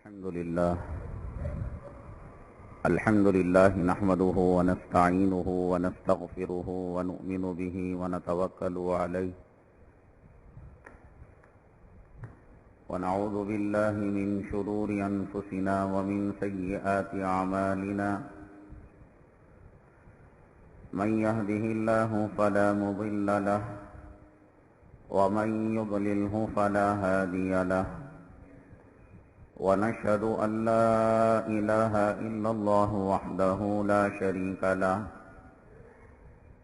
الحمد لله نحمده ونستعينه ونستغفره ونؤمن به ونتوكل عليه ونعوذ بالله من شرور أنفسنا ومن سيئات أعمالنا من يهده الله فلا مضل له ومن يضلله فلا هادي له ونشهد أن لا إله إلا الله وحده لا شريك له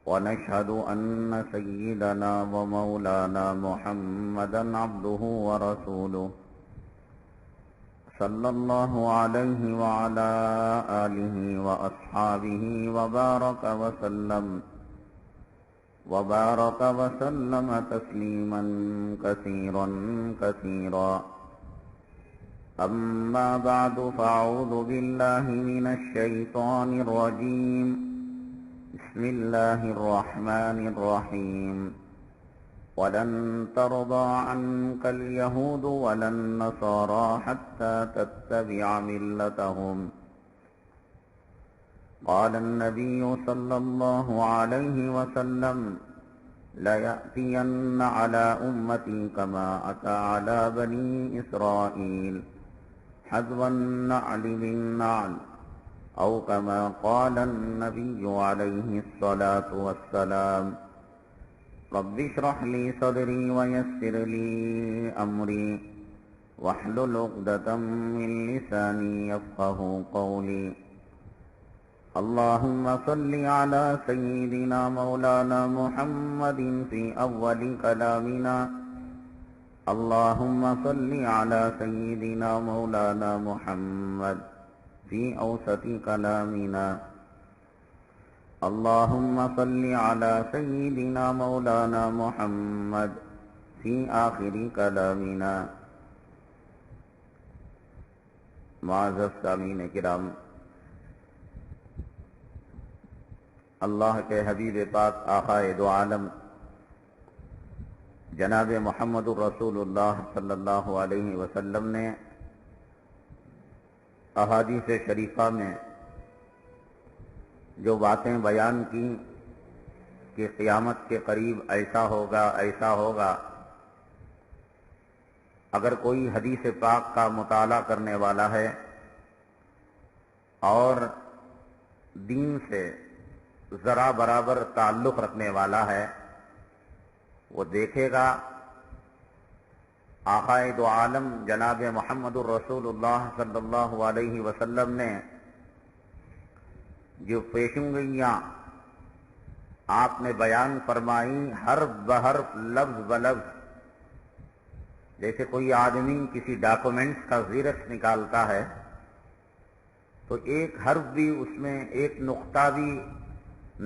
ونشهد أن سيدنا ومولانا محمدا عبده ورسوله صلى الله عليه وعلى آله وأصحابه وبارك وسلم تسليما كثيرا كثيرا. أما بعد فأعوذ بالله من الشيطان الرجيم. بسم الله الرحمن الرحيم. ولن ترضى عنك اليهود ولا النصارى حتى تتبع ملتهم. قال النبي صلى الله عليه وسلم ليأتين على أمتي كما أتى على بني إسرائيل حذو النعل بالنعل أو كما قال النبي عليه الصلاة والسلام. رب اشرح لي صدري ويسر لي أمري واحلل عقدة من لساني يفقه قولي. اللهم صل على سيدنا مولانا محمد في أول كلامنا. اللهم صل على سيدنا مولانا محمد في أوسط كلامنا. اللهم صل على سيدنا مولانا محمد في آخر كلامنا. معزز سامعین کرام، اللہ کے حبیب پاک آقائے دو عالم جناب محمد الرسول اللہ صلی اللہ علیہ وسلم نے احادیث شریفہ میں جو باتیں بیان کی کہ قیامت کے قریب ایسا ہوگا ایسا ہوگا، اگر کوئی حدیث پاک کا مطالعہ کرنے والا ہے اور دین سے ذرا برابر تعلق رکھنے والا ہے، وہ دیکھے گا آقائے دو عالم جناب محمد الرسول اللہ صلی اللہ علیہ وسلم نے جو پیشنگوئیاں آپ نے بیان فرمائی، حرف بحرف لفظ بلفظ، جیسے کوئی آدمی کسی ڈاکومنٹس کا زیرکس نکالتا ہے تو ایک حرف بھی اس میں ایک نقطہ بھی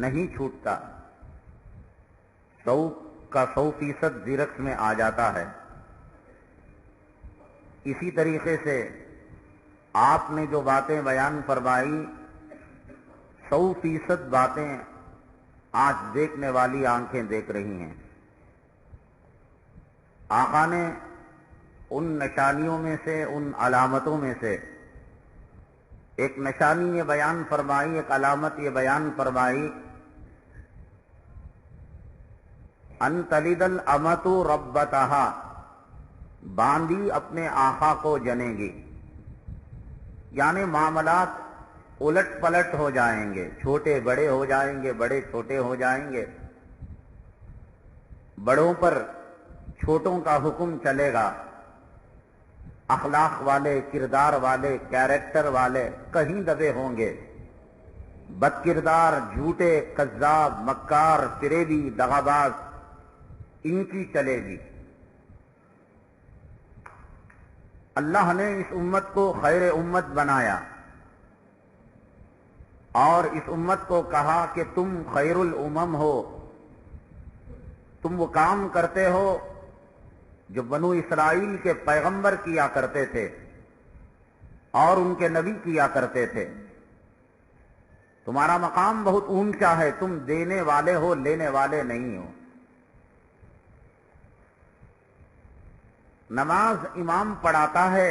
نہیں چھوٹتا، 100% زیرکس میں آ جاتا ہے. اسی طریقے سے آپ نے جو باتیں بیان فرمائی 100% باتیں آج دیکھنے والی آنکھیں دیکھ رہی ہیں. آقا نے ان نشانیوں میں سے، ان علامتوں میں سے ایک نشانی یہ بیان فرمائی، ایک علامت یہ بیان فرمائی، ان تلد الامۃ ربتہا، باندی اپنے آقا کو جنے گی. یعنی معاملات الٹ پلٹ ہو جائیں گے، چھوٹے بڑے ہو جائیں گے، بڑے چھوٹے ہو جائیں گے، بڑوں پر چھوٹوں کا حکم چلے گا. اخلاق والے، کردار والے، کیریکٹر والے کہیں دبے ہوں گے، بد کردار، جھوٹے، کذاب، مکار، فریبی، دغاباز ان کی چلے گی. اللہ نے اس امت کو خیر امت بنایا اور اس امت کو کہا کہ تم خیر الامم ہو، تم وہ کام کرتے ہو جو بنو اسرائیل کے پیغمبر کیا کرتے تھے اور ان کے نبی کیا کرتے تھے. تمہارا مقام بہت اونچا ہے، تم دینے والے ہو، لینے والے نہیں ہو. نماز امام پڑھاتا ہے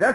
10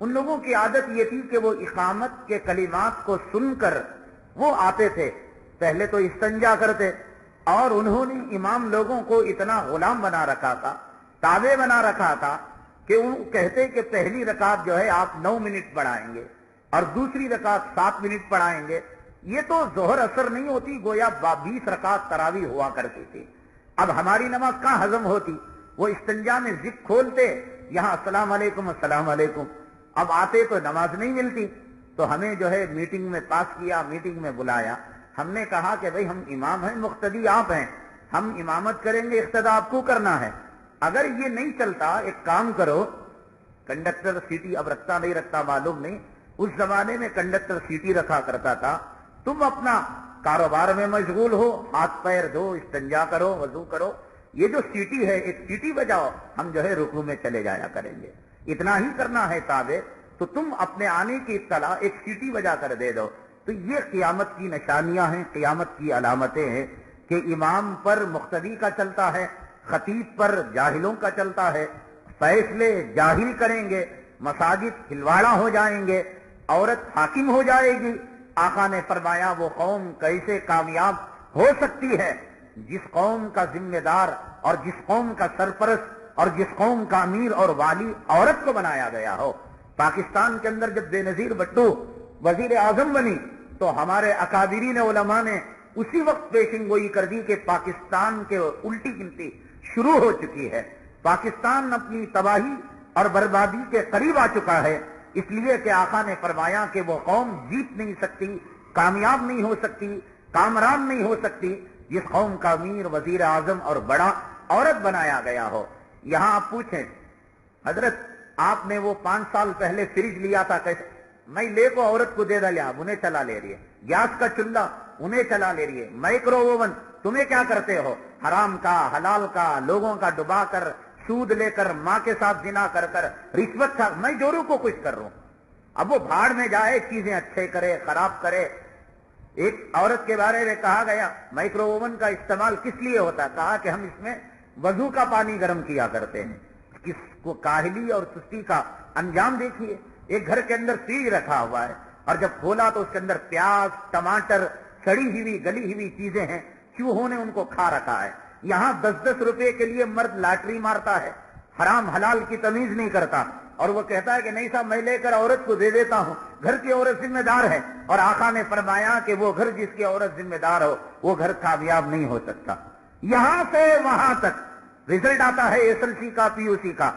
ان لوگوں کی عادت یہ تھی کہ وہ اقامت کے کلمات کو سن کر وہ آتے تھے، پہلے تو استنجا کرتے، اور انہوں نے امام لوگوں کو اتنا غلام بنا رکھا تھا، تابع بنا رکھا تھا کہ وہ کہتے کہ پہلی رکعت جو ہے آپ 9 منٹ پڑھائیں گے اور دوسری رکعت 7 منٹ پڑھائیں گے۔ یہ تو ظہر اثر نہیں ہوتی، گویا 20 رکعت تراویح ہوا کرتی تھی۔ اب ہماری نماز کہاں ہضم ہوتی؟ وہ استنجا میں ذکر کھولتے، یہاں السلام علیکم السلام علیکم، اب آتے تو نماز نہیں ملتی، تو ہمیں جو ہے میٹنگ میں پاس کیا، میٹنگ میں بلایا، ہم نے کہا کہ بھئی ہم امام ہیں، مقتدی آپ ہیں، ہم امامت کریں گے، اقتداء آپ کو کرنا ہے۔ اگر یہ نہیں چلتا، ایک کام کرو، کنڈکٹر سیٹی اب رکھتا نہیں رکھتا معلوم نہیں، اس زمانے میں کنڈکٹر سیٹی رکھا کرتا تھا، تم اپنا کاروبار میں مشغول ہو، ہاتھ پیر دھو، استنجا کرو، وضو کرو، یہ جو سیٹی ہے ایک سیٹی بجاؤ، ہم جو ہے رکوع میں چلے جایا کریں گے، اتنا ہی کرنا ہے تابع، تو تم اپنے آنے کی اطلاع ایک سیٹی بجا کر دے دو۔ تو یہ قیامت کی نشانیاں ہیں، قیامت کی علامتیں ہیں کہ امام پر مقتدی کا چلتا ہے، خطیب پر جاہلوں کا چلتا ہے، فیصلے جاہل کریں گے، مساجد ہلواڑا ہو جائیں گے، عورت حاکم ہو جائے گی۔ آقا نے فرمایا وہ قوم کیسے کامیاب ہو سکتی ہے جس قوم کا ذمہ دار اور جس قوم کا سرپرست اور جس قوم کا امیر اور والی عورت کو بنایا گیا ہو۔ پاکستان کے اندر جب بے نظیر بھٹو وزیر اعظم بنی تو ہمارے اکابرین علماء نے اسی وقت پیشن گوئی کر دی کہ پاکستان کے الٹی گنتی شروع ہو چکی ہے، پاکستان اپنی تباہی اور بربادی کے قریب آ چکا ہے، اس لیے کہ آقا نے فرمایا کہ وہ قوم جیت نہیں سکتی، کامیاب نہیں ہو سکتی، کامران نہیں ہو سکتی جس قوم کا امیر وزیر اعظم اور بڑا عورت بنایا گیا ہو۔ یہاں آپ پوچھیں حضرت آپ نے وہ 5 سال پہلے فریج لیا تھا، کیسے؟ میں لے کو عورت کو دے دیا، انہیں چلا لے رہی ہے، گیس کا چولہا انہیں چلا لے رہی ہے، مائکرو اوون تمہیں کیا کرتے ہو؟ حرام کا حلال کا لوگوں کا ڈبا کر، سود لے کر، ماں کے ساتھ زنا کر کر، رشوت کھا، میں جورو کو کچھ کر رہا ہوں۔ اب وہ بھاڑ میں جائے، چیزیں اچھے کرے خراب کرے۔ ایک عورت کے بارے میں کہا گیا مائکرو اوون کا استعمال کس لیے ہوتا؟ کہا کہ ہم اس میں وضو کا پانی گرم کیا کرتے ہیں۔ کس کو کاہلی اور سستی کا انجام دیکھیے، ایک گھر کے اندر فریج رکھا ہوا ہے اور جب کھولا تو اس کے اندر پیاز، ٹماٹر، سڑی ہوئی گلی ہوئی چیزیں ہیں، چوہوں نے ان کو کھا رکھا ہے۔ یہاں 10-10 روپے کے لیے مرد لاٹری مارتا ہے، حرام حلال کی تمیز نہیں کرتا، اور وہ کہتا ہے کہ نہیں صاحب میں لے کر عورت کو دے دیتا ہوں، گھر کی عورت ذمہ دار ہے۔ اور آقا نے فرمایا کہ وہ گھر جس کی عورت ذمہ دار ہو وہ گھر کامیاب نہیں ہو سکتا۔ یہاں سے وہاں تک رزلٹ آتا ہے SLC کا، PUC کا،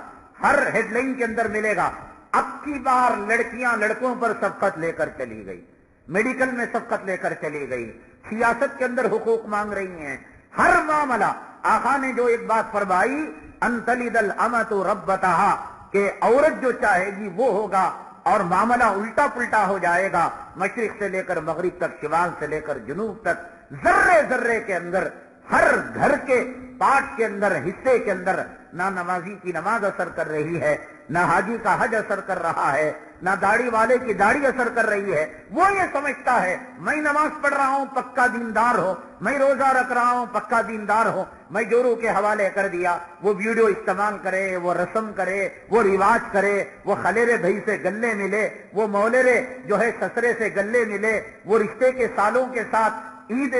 ہر ہیڈ لائن کے اندر ملے گا اب کی بار لڑکیاں لڑکوں پر سبقت لے کر چلی گئی، میڈیکل میں سبقت لے کر چلی گئی، سیاست کے اندر حقوق مانگ رہی ہیں، ہر معاملہ۔ آقا نے جو ایک بات فرمائی ان تلد الامۃ ربتہا، کہ عورت جو چاہے گی وہ ہوگا، اور معاملہ الٹا پلٹا ہو جائے گا، مشرق سے لے کر مغرب تک، شمال سے لے کر جنوب تک، ذرے ذرے کے اندر، ہر گھر کے پارٹ کے اندر، حصے کے اندر، نہ نمازی کی نماز اثر کر رہی ہے، نہ حاجی کا حج اثر کر رہا ہے، نہ داڑھی والے کی داڑھی اثر کر رہی ہے۔ وہ یہ سمجھتا ہے میں نماز پڑھ رہا ہوں پکا دیندار ہو، میں روزہ رکھ رہا ہوں پکا دیندار ہو، میں جورو کے حوالے کر دیا۔ وہ ویڈیو استعمال کرے، وہ رسم کرے، وہ رواج کرے، وہ خلیرے بھائی سے گلے ملے، وہ مولرے جو ہے سسرے سے گلے ملے، وہ رشتے کے سالوں کے ساتھ عید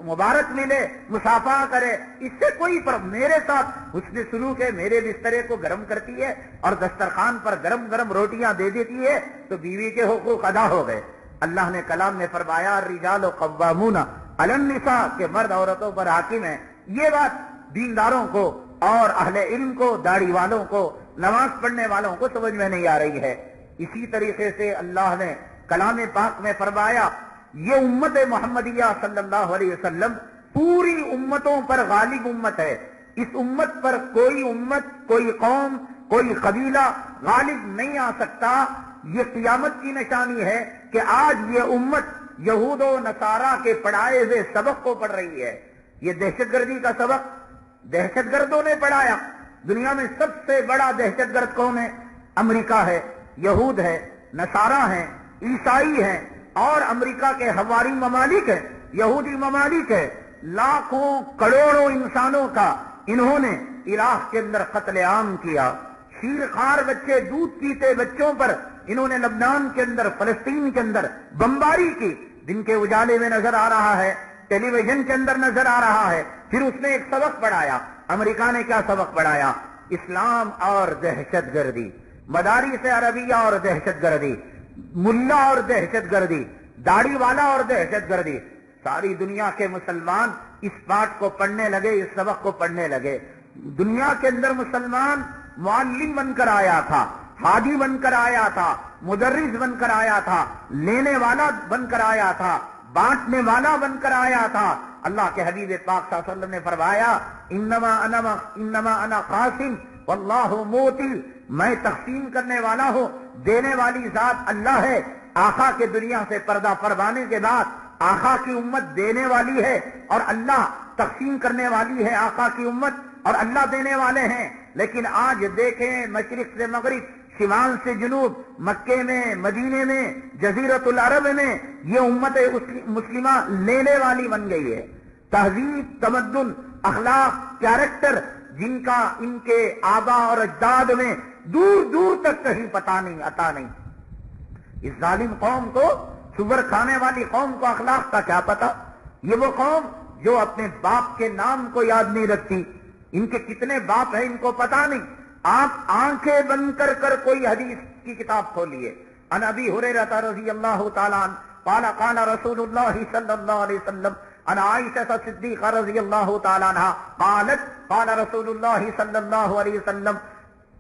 مبارک ملے، مصافحہ کرے، اس سے کوئی فرق۔ میرے ساتھ حسن سلوک ہے، میرے بسترے کو گرم کرتی ہے اور دسترخوان پر گرم گرم روٹیاں دے دیتی ہے، تو بیوی کے حقوق ادا ہو گئے۔ اللہ نے کلام میں فرمایا الرجال قوامون علی النساء، کہ مرد عورتوں پر حاکم ہے۔ یہ بات دینداروں کو اور اہل علم کو، داڑھی والوں کو، نماز پڑھنے والوں کو سمجھ میں نہیں آ رہی ہے۔ اسی طریقے سے اللہ نے کلام پاک میں فرمایا یہ امت محمدیہ صلی اللہ علیہ وسلم پوری امتوں پر غالب امت ہے، اس امت پر کوئی امت، کوئی قوم، کوئی قبیلہ غالب نہیں آ سکتا۔ یہ قیامت کی نشانی ہے کہ آج یہ امت یہود و نصارہ کے پڑھائے ہوئے سبق کو پڑھ رہی ہے۔ یہ دہشت گردی کا سبق دہشت گردوں نے پڑھایا۔ دنیا میں سب سے بڑا دہشت گرد کون ہے؟ امریکہ ہے، یہود ہے، نصارہ ہیں، عیسائی ہیں، اور امریکہ کے حواری ممالک ہیں، یہودی ممالک ہیں۔ لاکھوں کروڑوں انسانوں کا انہوں نے عراق کے اندر قتل عام کیا۔ شیرخوار بچے، دودھ پیتے بچوں پر انہوں نے لبنان کے اندر، فلسطین کے اندر بمباری کی، دن کے اجالے میں نظر آ رہا ہے، ٹیلی ویژن کے اندر نظر آ رہا ہے. پھر اس نے ایک سبق پڑھایا. امریکہ نے کیا سبق پڑھایا؟ اسلام اور دہشت گردی، مدارس عربیہ اور دہشت گردی، ملا اور دہشت گردی، داڑھی والا اور دہشت گردی. ساری دنیا کے مسلمان اس پاٹ کو پڑھنے لگے، اس سبق کو پڑھنے لگے. دنیا کے اندر مسلمان معلم بن کر آیا تھا، ہادی بن کر آیا تھا، مدرس بن کر آیا تھا، لینے والا بن کر آیا تھا، بانٹنے والا بن کر آیا تھا. اللہ کے حبیب پاک صلی اللہ علیہ وسلم نے فرمایا انما انا قاسم واللہ موتی، میں تقسیم کرنے والا ہوں، دینے والی ذات اللہ ہے. آقا کے دنیا سے پردہ فرمانے کے بعد آقا کی امت دینے والی ہے اور اللہ تقسیم کرنے والی ہے. آقا کی امت اور اللہ دینے والے ہیں. لیکن آج دیکھیں مشرق سے مغرب، شمال سے جنوب، مکے میں، مدینے میں، جزیرۃ العرب میں یہ امت مسلمہ لینے والی بن گئی ہے. تہذیب، تمدن، اخلاق، کیریکٹر جن کا ان کے آبا اور اجداد میں دور دور تک کہیں پتہ نہیں، عطا نہیں. اس ظالم قوم کو، سور کھانے والی قوم کو اخلاق کا کیا پتا؟ یہ وہ قوم جو اپنے باپ کے نام کو یاد نہیں رکھتی. ان کے کتنے باپ ہیں ان کو پتا نہیں. آپ آنکھیں بند کر کوئی حدیث کی کتاب کھولیے. عن ابی ہریرہ رضی اللہ تعالی عنہ قال قال رسول اللہ صلی اللہ علیہ وسلم عن عائشہ صدیقہ رضی اللہ تعالی عنہا قالت قال رسول اللہ صلی اللہ علیہ وسلم.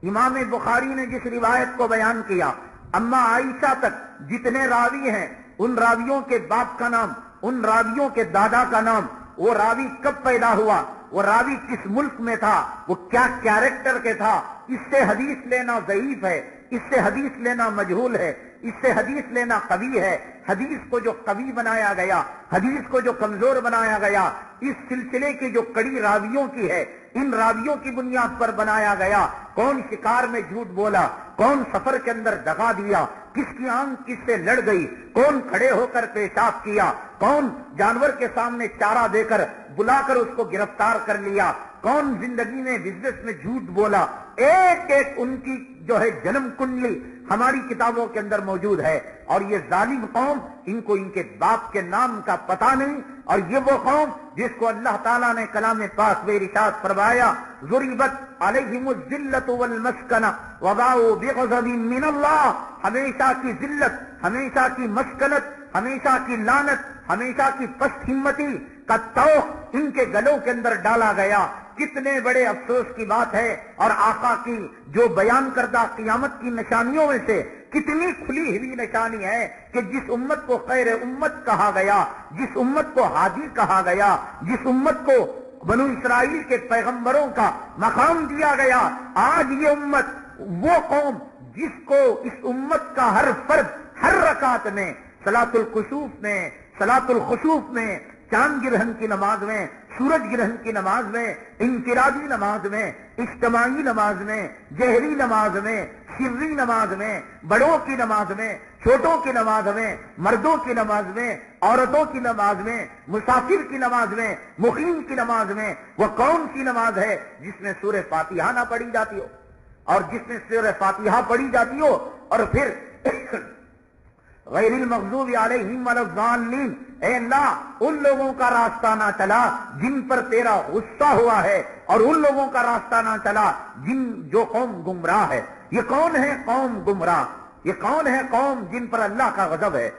امام بخاری نے جس روایت کو بیان کیا، اما عائشہ تک جتنے راوی ہیں، ان راویوں کے باپ کا نام، ان راویوں کے دادا کا نام، وہ راوی کب پیدا ہوا، وہ راوی کس ملک میں تھا، وہ کیا کیریکٹر کے تھا، اس سے حدیث لینا ضعیف ہے، اس سے حدیث لینا مجہول ہے، اس سے حدیث لینا قوی ہے. حدیث کو جو قوی بنایا گیا، حدیث کو جو کمزور بنایا گیا، اس سلسلے کی جو کڑی راویوں کی ہے، ان راویوں کی بنیاد پر بنایا گیا. کون شکار میں جھوٹ بولا، کون سفر کے اندر دغا دیا، کس کی آنکھ کس سے لڑ گئی، کون کھڑے ہو کر پیشاب کیا، کون جانور کے سامنے چارہ دے کر بلا کر اس کو گرفتار کر لیا، کون زندگی میں بزنس میں جھوٹ بولا، ایک ایک ان کی جو ہے جنم کنڈلی ہماری کتابوں کے اندر موجود ہے. اور یہ ظالم قوم، ان کو ان کے باپ کے نام کا پتہ نہیں. اور یہ وہ قوم جس کو اللہ تعالیٰ نے کلام پاک میں ارشاد فرمایا ضربت علیہم الذلۃ والمسکنہ وباؤوا بغضب من اللہ. ہمیشہ کی ذلت، ہمیشہ کی مسکنت، ہمیشہ کی لعنت، ہمیشہ کی پست ہمتی کا طوق ان کے گلوں کے اندر ڈالا گیا. کتنے بڑے افسوس کی بات ہے. اور آقا کی جو بیان کردہ قیامت کی نشانیوں میں سے کتنی کھلی ہوئی نشانی ہے کہ جس امت کو خیر امت کہا گیا، جس امت کو ہادی کہا گیا، جس امت کو بنو اسرائیل کے پیغمبروں کا مقام دیا گیا، آج یہ امت وہ قوم جس کو اس امت کا ہر فرد ہر رکعت میں، صلاۃ الکسوف میں، صلاۃ الخسوف میں، چاند گرہن کی نماز میں، سورج گرہن کی نماز میں، انفرادی نماز میں، اجتماعی نماز میں، جہری نماز میں، سری نماز میں، بڑوں کی نماز میں، چھوٹوں کی نماز میں، مردوں کی نماز میں، عورتوں کی نماز میں، مسافر کی نماز میں، مقیم کی نماز میں، وہ کون سی نماز ہے جس میں سورہ فاتحہ نہ پڑھی جاتی ہو، اور جس میں سورہ فاتحہ پڑھی جاتی ہو اور پھر غیر المغضوب علیہم ولا الضالین، اے اللہ ان لوگوں کا راستہ نہ چلا جن پر تیرا غصہ ہوا ہے، اور ان لوگوں کا راستہ نہ چلا جو قوم گمراہ ہے. یہ کون ہے قوم گمراہ؟ یہ کون ہے قوم جن پر اللہ کا غضب ہے؟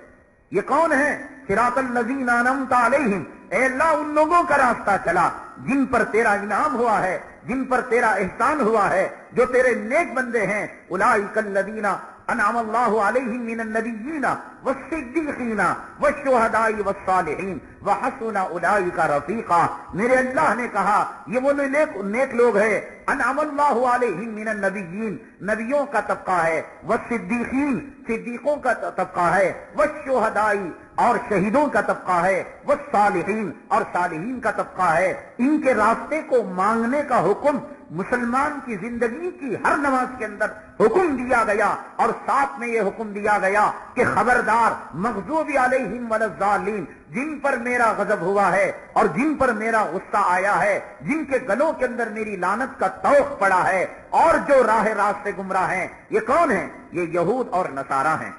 یہ کون ہے؟ صراط الذین انعمت علیہم، اے اللہ ان لوگوں کا راستہ چلا جن پر تیرا انعام ہوا ہے، جن پر تیرا احسان ہوا ہے، جو تیرے نیک بندے ہیں. اولئک الذین انعم اللہ علیہم من النبیین والصدیقین والشہداء والصالحین وحسن اولئک رفیقا. میرے اللہ نے کہا یہ وہ نیک لوگ ہیں. انعم اللہ علیہم من النبیین، نبیوں کا طبقہ ہے، والصدیقین، صدیقوں کا طبقہ ہے، والشہداء اور شہیدوں کا طبقہ ہے، والصالحین اور صالحین کا طبقہ ہے. ان کے راستے کو مانگنے کا حکم مسلمان کی زندگی کی ہر نماز کے اندر حکم دیا گیا، اور ساتھ میں یہ حکم دیا گیا کہ خبردار مغضوب علیہم ولا الضالین، جن پر میرا غضب ہوا ہے اور جن پر میرا غصہ آیا ہے، جن کے گلوں کے اندر میری لعنت کا طوق پڑا ہے اور جو راہ راست سے گمراہ ہیں، یہ کون ہیں؟ یہ یہود اور نصارہ ہیں،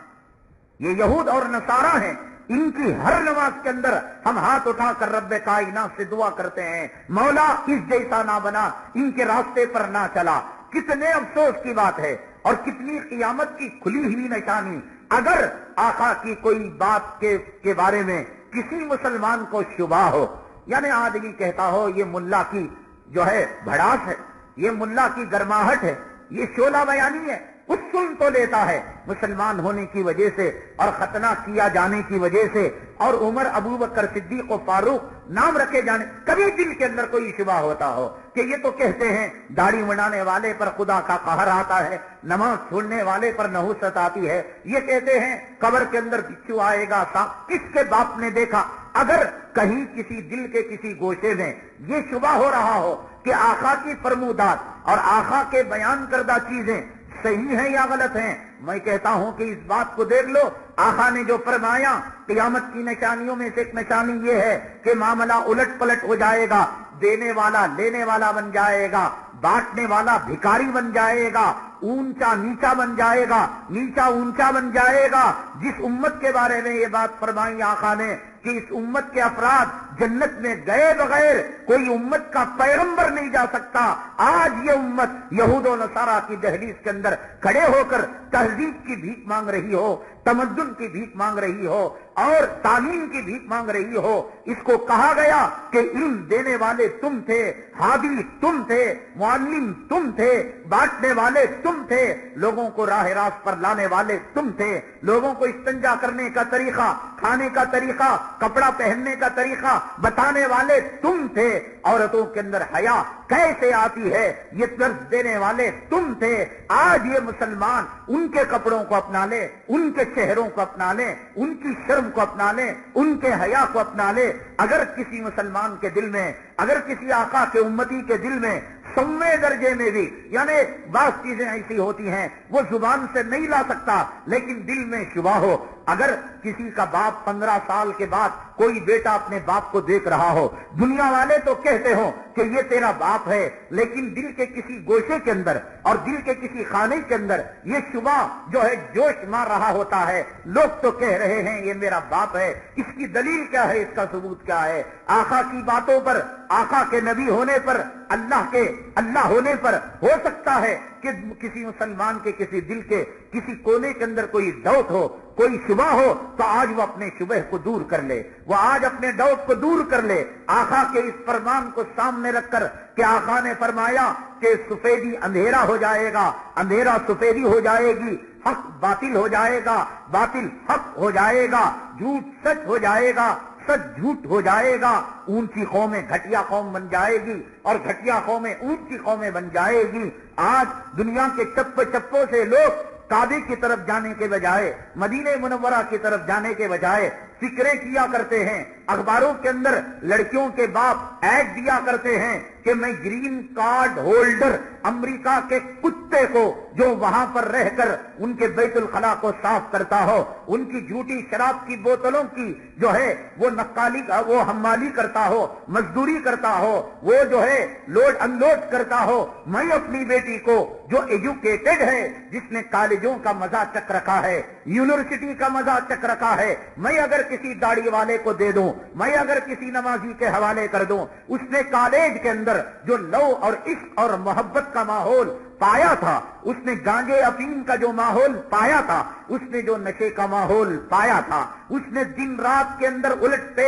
یہ یہود اور نصارہ ہیں۔ ان کی ہر نماز کے اندر ہم ہاتھ اٹھا کر رب کائنات سے دعا کرتے ہیں، مولا اس جیسا نہ بنا، ان کے راستے پر نہ چلا۔ کتنے افسوس کی بات ہے اور کتنی قیامت کی کھلی ہوئی نشانی، اگر آقا کی کوئی بات کے بارے میں کسی مسلمان کو شبہ ہو، یعنی آدمی کہتا ہو یہ ملا کی جو ہے بھڑاس ہے، یہ ملا کی گرماہٹ ہے، یہ شعلہ بیانی ہے، اس سن تو لیتا ہے مسلمان ہونے کی وجہ سے اور ختنہ کیا جانے کی وجہ سے اور عمر ابو بکر صدیق و فاروق نام رکھے جانے، کبھی دل کے اندر کوئی شبہ ہوتا ہو کہ یہ تو کہتے ہیں داڑھی منڈانے والے پر خدا کا قہر آتا ہے، نماز چھوڑنے والے پر نحوست آتی ہے، یہ کہتے ہیں قبر کے اندر بچھو آئے گا، کس کے باپ نے دیکھا؟ اگر کہیں کسی دل کے کسی گوشے میں یہ شبہ ہو رہا ہو کہ آقا کی فرمودات اور آقا کے بیان کردہ چیزیں صحیح ہیں یا غلط ہیں، میں کہتا ہوں کہ اس بات کو دیکھ لو، آقا نے جو فرمایا قیامت کی نشانیوں میں سے ایک نشانی یہ ہے کہ معاملہ الٹ پلٹ ہو جائے گا، دینے والا لینے والا بن جائے گا، بانٹنے والا بھکاری بن جائے گا، اونچا نیچا بن جائے گا، نیچا اونچا بن جائے گا۔ جس امت کے بارے میں یہ بات فرمائی آقا نے کہ اس امت کے افراد جنت میں گئے بغیر کوئی امت کا پیغمبر نہیں جا سکتا، آج یہ امت یہود و نصارہ کی دہلیز کے اندر کھڑے ہو کر تہذیب کی بھیک مانگ رہی ہو، تمدن کی بھیک مانگ رہی ہو اور تعلیم کی بھیک مانگ رہی ہو۔ اس کو کہا گیا کہ علم دینے والے تم تھے، ہادی تم تھے، معلم تم تھے، بانٹنے والے تم تھے، لوگوں کو راہ راست پر لانے والے تم تھے، لوگوں کو استنجا کرنے کا طریقہ، کھانے کا طریقہ، کپڑا پہننے کا طریقہ بتانے والے تم تھے، عورتوں کے اندر حیا کیسے آتی ہے یہ درس دینے والے تم تھے۔ آج یہ مسلمان ان کے کپڑوں کو اپنا لے، ان کے چہروں کو اپنا لے، ان کی شرم کو اپنا لے، ان کے حیا کو اپنا لے۔ اگر کسی مسلمان کے دل میں، اگر کسی آقا کے امتی کے دل میں سویں درجے میں بھی، یعنی بعض چیزیں ایسی ہوتی ہیں وہ زبان سے نہیں لا سکتا لیکن دل میں شبہ ہو، اگر کسی کا باپ 15 سال کے بعد کوئی بیٹا اپنے باپ کو دیکھ رہا ہو، دنیا والے تو کہتے ہو کہ یہ تیرا باپ ہے، لیکن دل کے کسی گوشے کے اندر اور دل کے کسی خانے کے اندر یہ شبہ جو ہے جوش مار رہا ہوتا ہے، لوگ تو کہہ رہے ہیں یہ میرا باپ ہے، اس کی دلیل کیا ہے، اس کا ثبوت کیا ہے؟ آقا کی باتوں پر، آقا کے نبی ہونے پر، اللہ ہونے پر ہو سکتا ہے کہ کسی مسلمان کے کسی دل کے کسی کونے کے اندر کوئی ڈاؤٹ ہو، کوئی شبہ ہو، تو آج وہ اپنے شبہ کو دور کر لے، وہ آج اپنے ڈاؤٹ کو دور کر لے۔ آقا کے اس فرمان کو سامنے رکھ کر کہ آقا نے فرمایا کہ سفیدی اندھیرا ہو جائے گا، اندھیرا سفیدی ہو جائے گی، حق باطل ہو جائے گا، باطل حق ہو جائے گا، جھوٹ سچ ہو جائے گا، سچ جھوٹ ہو جائے گا، اونچی قومیں گھٹیا قوم بن جائے گی اور گھٹیا قومیں اونچی قومیں بن جائے گی۔ آج دنیا کے چپوں سے لوگ کعبے کی طرف جانے کے بجائے، مدینہ منورہ کی طرف جانے کے بجائے فکریں کیا کرتے ہیں، اخباروں کے اندر لڑکیوں کے باپ ایڈ دیا کرتے ہیں کہ میں گرین کارڈ ہولڈر امریکہ کے کتے کو جو وہاں پر رہ کر ان کے بیت الخلا کو صاف کرتا ہو، ان کی جھوٹی شراب کی بوتلوں کی جو ہے وہ نقالی، وہ حمالی کرتا ہو، مزدوری کرتا ہو، وہ جو ہے لوڈ انلوڈ کرتا ہو، میں اپنی بیٹی کو جو ایجوکیٹڈ ہے، جس نے کالجوں کا مزہ چک رکھا ہے، یونیورسٹی کا مزہ چک رکھا ہے، میں اگر کسی داڑھی والے کو دے دوں، میں اگر کسی نمازی کے حوالے کر دوں، اس نے کالج کے اندر جو لو اور عشق اور محبت کا ماحول پایا تھا، اس نے گانجے افیم کا جو ماحول پایا تھا، اس نے جو نشے کا ماحول پایا تھا، اس نے دن رات کے اندر الٹ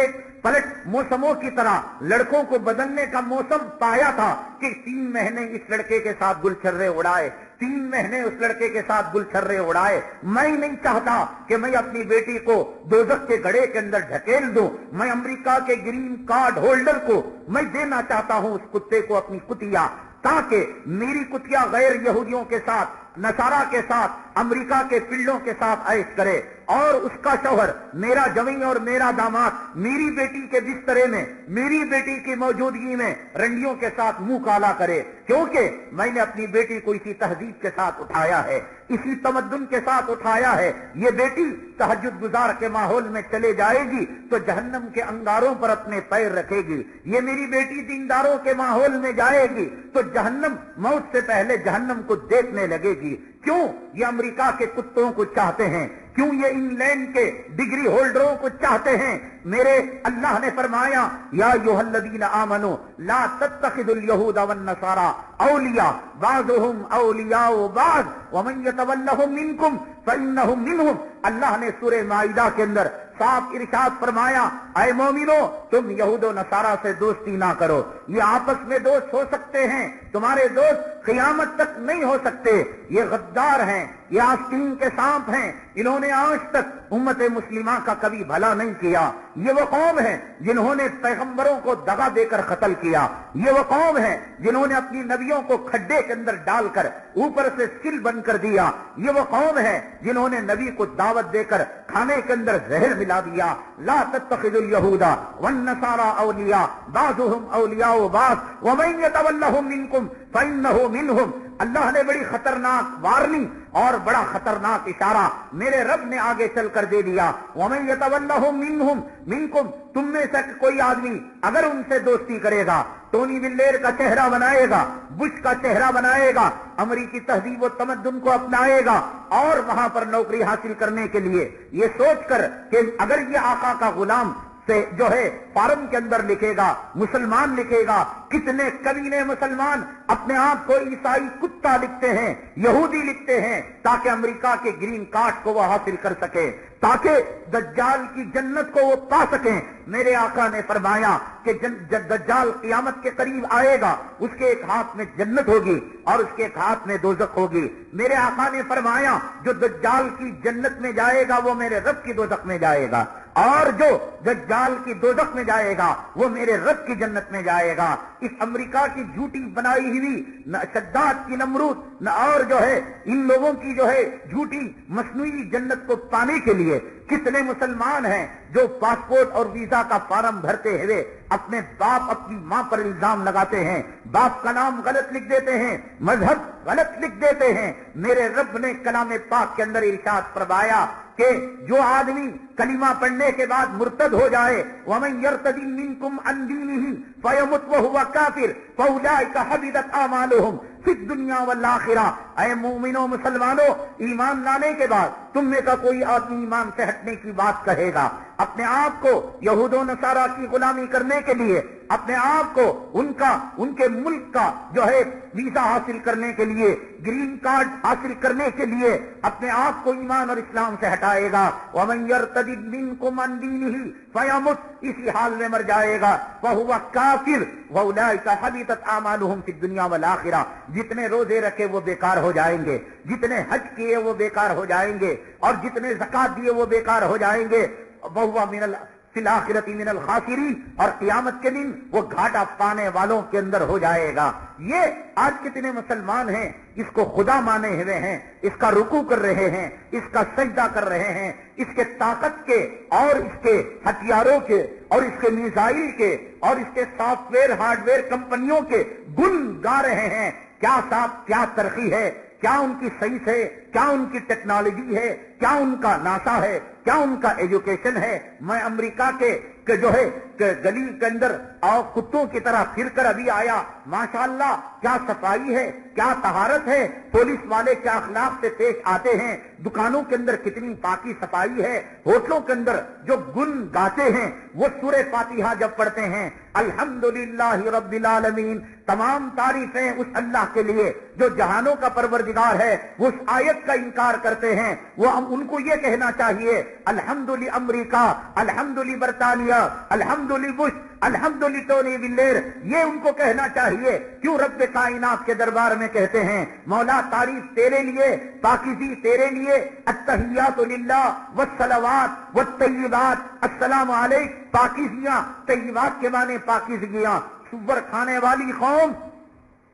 پلٹ موسموں کی طرح لڑکوں کو بدلنے کا موسم پایا تھا کہ 3 مہینے اس لڑکے کے ساتھ گلچھرے اڑائے، 3 مہینے اس لڑکے کے ساتھ گلچھرے اڑائے۔ میں نہیں چاہتا کہ میں اپنی بیٹی کو دوزخ کے گڑھے کے اندر ڈھکیل دوں، میں امریکہ کے گرین کارڈ ہولڈر کو میں دینا چاہتا ہوں اس کتے کو اپنی کتیا، تاکہ میری کتیا غیر یہودیوں کے ساتھ، نصارہ کے ساتھ، امریکہ کے پلوں کے ساتھ عیش کرے اور اس کا شوہر میرا جوئی اور میرا داماد میری بیٹی کے بسترے میں میری بیٹی کی موجودگی میں رنڈیوں کے ساتھ منہ کالا کرے، کیونکہ میں نے اپنی بیٹی کو اسی تہذیب کے ساتھ اٹھایا ہے، اسی تمدن کے ساتھ اٹھایا ہے، یہ بیٹی تہجد گزار کے ماحول میں چلے جائے گی تو جہنم کے انگاروں پر اپنے پیر رکھے گی، یہ میری بیٹی دینداروں کے ماحول میں جائے گی تو جہنم موت سے پہلے جہنم کو دیکھنے لگے گی۔ کیوں یہ امریکہ کے کتوں کو چاہتے ہیں؟ کیوں یہ انگلینڈ کے ڈگری ہولڈروں کو چاہتے ہیں؟ میرے اللہ نے فرمایا یا ایھا الذین آمنوا لا تتخذوا اليہود والنصارى اولیاء بعضهم اولیاء بعض ومن یتولهم منکم فانهم منهم۔ اللہ نے سورہ مائدہ کے اندر صاف ارشاد فرمایا اے مومنو تم یہود و نصارہ سے دوستی نہ کرو، یہ آپس میں دوست ہو سکتے ہیں، تمہارے دوست قیامت تک نہیں ہو سکتے، یہ غدار ہیں، یہ آستین کے سانپ ہیں، انہوں نے آج تک امت مسلمہ کا کبھی بھلا نہیں کیا، یہ وہ قوم ہے جنہوں نے پیغمبروں کو دغا دے کر قتل کیا، یہ وہ قوم ہے جنہوں نے اپنی نبیوں کو کھڈے کے اندر ڈال کر اوپر سے سل بن کر دیا، یہ وہ قوم ہے جنہوں نے نبی کو دعوت دے کر کھانے کے اندر زہر ملا دیا۔ لا تتخذوا اليہود والنصارى اولیاء بعضهم اولیاء بعض ومن یتولهم منکم فانه منهم۔ اللہ نے بڑی خطرناک وارننگ اور بڑا خطرناک اشارہ میرے رب نے آگے چل کر دے دیا، وَمَن يَتَوَلَّهُم مِّنْهُم مِّنكُم، تم میں سے کوئی آدمی اگر ان سے دوستی کرے گا، ٹونی بلیر کا چہرہ بنائے گا، بش کا چہرہ بنائے گا، امریکی تہذیب و تمدن کو اپنائے گا اور وہاں پر نوکری حاصل کرنے کے لیے یہ سوچ کر کہ اگر یہ آقا کا غلام سے جو ہے فارم کے اندر لکھے گا مسلمان لکھے گا، کتنے کمینے مسلمان اپنے آپ کو عیسائی کتا لکھتے ہیں، یہودی لکھتے ہیں تاکہ امریکہ کے گرین کارڈ کو وہ حاصل کر سکے، تاکہ دجال کی جنت کو وہ پا سکیں۔ میرے آقا نے فرمایا کہ دجال قیامت کے قریب آئے گا، اس کے ایک ہاتھ میں جنت ہوگی اور اس کے ایک ہاتھ میں دوزخ ہوگی۔ میرے آقا نے فرمایا جو دجال کی جنت میں جائے گا وہ میرے رب کی دوزخ میں جائے گا، اور جو دجال کی دوزخ میں جائے گا وہ میرے رب کی جنت میں جائے گا۔ اس امریکہ کی جھوٹی بنائی ہوئی شداد کی نمرود اور جو ہے ان لوگوں کی جو ہے جھوٹی مصنوعی جنت کو پانے کے لیے کتنے مسلمان ہیں جو پاسپورٹ اور ویزا کا فارم بھرتے ہوئے اپنے باپ اپنی ماں پر الزام لگاتے ہیں، باپ کا نام غلط لکھ دیتے ہیں، مذہب غلط لکھ دیتے ہیں۔ میرے رب نے کلام پاک کے اندر ارشاد فرمایا کہ جو آدمی کلمہ پڑھنے کے بعد مرتد ہو جائے وَمَن يَرْتَدِ مِنكُمْ عَن دِينِهِ فَيَمُتْ وَهُوَ كَافِرٌ فَأُولَٰئِكَ حَبِطَتْ أَعْمَالُهُمْ فِي الدُّنْيَا وَالْآخِرَةِ۔ اے مومنوں مسلمانوں، ایمان لانے کے بعد تم میں کا کوئی آدمی ایمان سے ہٹنے کی بات کہے گا، اپنے آپ کو یہود و نصارہ کی غلامی کرنے کے لیے، اپنے آپ کو ان کے ملک کا جو ہے ویزا حاصل کرنے کے لیے، گرین کارڈ حاصل کرنے کے لیے اپنے آپ کو ایمان اور اسلام سے ہٹائے گا، وَمَن يَرْتَدِ مِنكُمْ عَن دِينِهِ فَيَمُتْ، اسی حال میں مر جائے گا، وَهُوَ كَافِرٌ وَأُولَٰئِكَ حَبِطَتْ أَعْمَالُهُمْ فِي الدُّنْيَا وَالْآخِرَةِ۔ جتنے روزے رکھے وہ بیکار ہو جائیں گے، جتنے حج کیے وہ بیکار ہو جائیں گے، اور جتنے زکات دیے وہ بیکار ہو جائیں گے، وَهُوَ فی الآخرۃ من الخاسرین، اور قیامت کے دن وہ گھاٹا پانے والوں کے اندر ہو جائے گا۔ یہ آج کتنے مسلمان ہیں اس کو خدا مانے ہوئے ہیں، اس کا رکوع کر رہے ہیں، اس کا سجدہ کر رہے ہیں، اس کے طاقت کے اور اس کے ہتھیاروں کے اور اس کے میزائل کے اور اس کے سافٹ ویئر ہارڈ ویئر کمپنیوں کے گن گا رہے ہیں۔ کیا ترقی ہے، کیا ان کی سائنس ہے، کیا ان کی ٹیکنالوجی ہے، کیا ان کا ناسا ہے، کیا ان کا ایجوکیشن ہے۔ میں امریکہ کے جو ہے گلی کے اندر اور کتوں کی طرح پھر کر ابھی آیا، ماشاءاللہ کیا صفائی ہے، کیا طہارت ہے، پولیس والے کیا اخلاق سے پیش آتے ہیں، دکانوں کے اندر کتنی پاکی صفائی ہے، ہوٹلوں کے اندر جو گن گاتے ہیں وہ سورہ فاتحہ جب پڑھتے ہیں الحمدللہ رب العالمین، تمام تعریفیں اس اللہ کے لیے جو جہانوں کا پروردگار ہے، وہ اس آیت کا انکار کرتے ہیں۔ وہ ان کو یہ کہنا چاہیے الحمدللہ امریکہ، الحمدللہ برطانیہ، الحمدللہ بش، الحمدللہ ٹونی بلیر، یہ ان کو کہنا چاہیے۔ کیوں رب کائنات کے دربار میں کہتے ہیں مولا تعریف تیرے لیے، پاکیزی تیرے لیے، التحیات للہ والصلوات والطیبات، السلام علیک، پاکیزیاں، طیبات کے معنی پاکیزگیاں۔ سور کھانے والی قوم،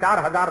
4,000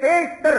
23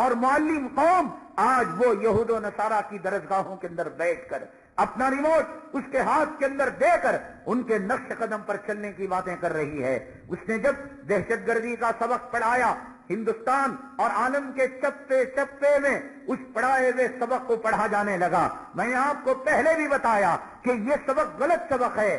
اور معلم قوم آج وہ یہود و نصارہ کی درسگاہوں کے اندر بیٹھ کر اپنا ریموٹ اس کے ہاتھ کے اندر دے کر ان کے نقش قدم پر چلنے کی باتیں کر رہی ہے۔ اس نے جب دہشت گردی کا سبق پڑھایا ہندوستان اور عالم کے چپے چپے میں اس پڑھائے ہوئے سبق کو پڑھا جانے لگا۔ میں نے آپ کو پہلے بھی بتایا کہ یہ سبق غلط سبق ہے۔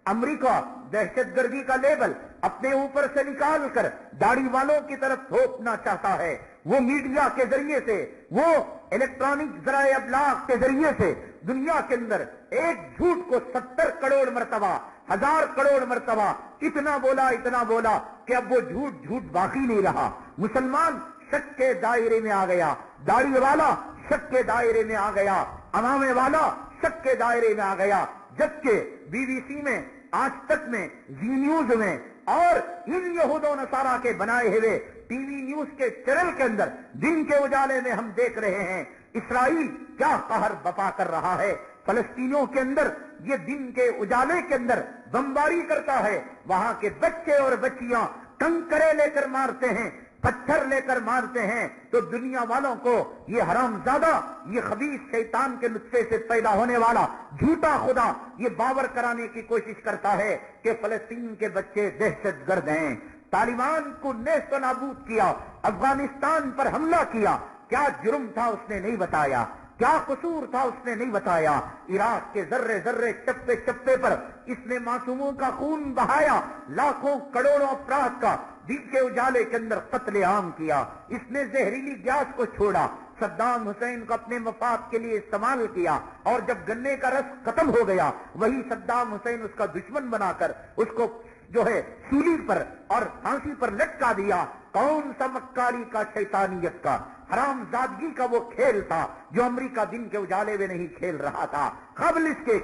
امریکہ دہشت گردی کا لیبل اپنے اوپر سے نکال کر داڑھی والوں کی طرف تھوپنا چاہتا ہے۔ وہ میڈیا کے ذریعے سے، وہ الیکٹرانک ذرائع ابلاغ کے ذریعے سے دنیا کے اندر ایک جھوٹ کو 70 کروڑ مرتبہ، 1000 کروڑ مرتبہ اتنا بولا کہ اب وہ جھوٹ باقی نہیں رہا۔ مسلمان شک کے دائرے میں آ گیا، داڑھی والا شک کے دائرے میں آ گیا، امامے والا شک کے دائرے میں آ گیا، جبکہ بی بی سی میں، آج تک میں، زی نیوز میں اور ان یہود و نصارہ کے بنائے ہوئے ٹی وی نیوز کے چینل کے اندر دن کے اجالے میں ہم دیکھ رہے ہیں اسرائیل کیا قہر بپا کر رہا ہے۔ فلسطینیوں کے اندر یہ دن کے اجالے کے اندر بمباری کرتا ہے، وہاں کے بچے اور بچیاں کنکرے لے کر مارتے ہیں، پتھر لے کر مارتے ہیں، تو دنیا والوں کو یہ حرامزادہ، یہ خبیث شیطان کے نطفے سے پیدا ہونے والا جھوٹا خدا یہ باور کرانے کی کوشش کرتا ہے کہ فلسطین کے بچے دہشت گرد ہیں۔ طالبان کو نیست و نابود کیا، افغانستان پر حملہ کیا، کیا جرم تھا اس نے نہیں بتایا، کیا قصور تھا اس نے نہیں بتایا۔ عراق کے ذرے ذرے چپے چپے پر اس نے معصوموں کا خون بہایا، لاکھوں کروڑوں افراد کا دن کے اجالے کے اندر قتل عام کیا۔ اس نے زہریلی گیس کو چھوڑا، صدام حسین کو اپنے مفاد کے لیے استعمال کیا، اور جب گنے کا رس ختم ہو گیا وہی صدام حسین اس کا دشمن بنا کر اس کو جو ہے سولی پر اور پھانسی پر لٹکا دیا۔ کون سا مکاری کا، شیطانیت کا، حرام زادگی کا وہ کھیل تھا جو امریکہ دن کے اجالے میں نہیں کھیل رہا تھا، قبل اس کے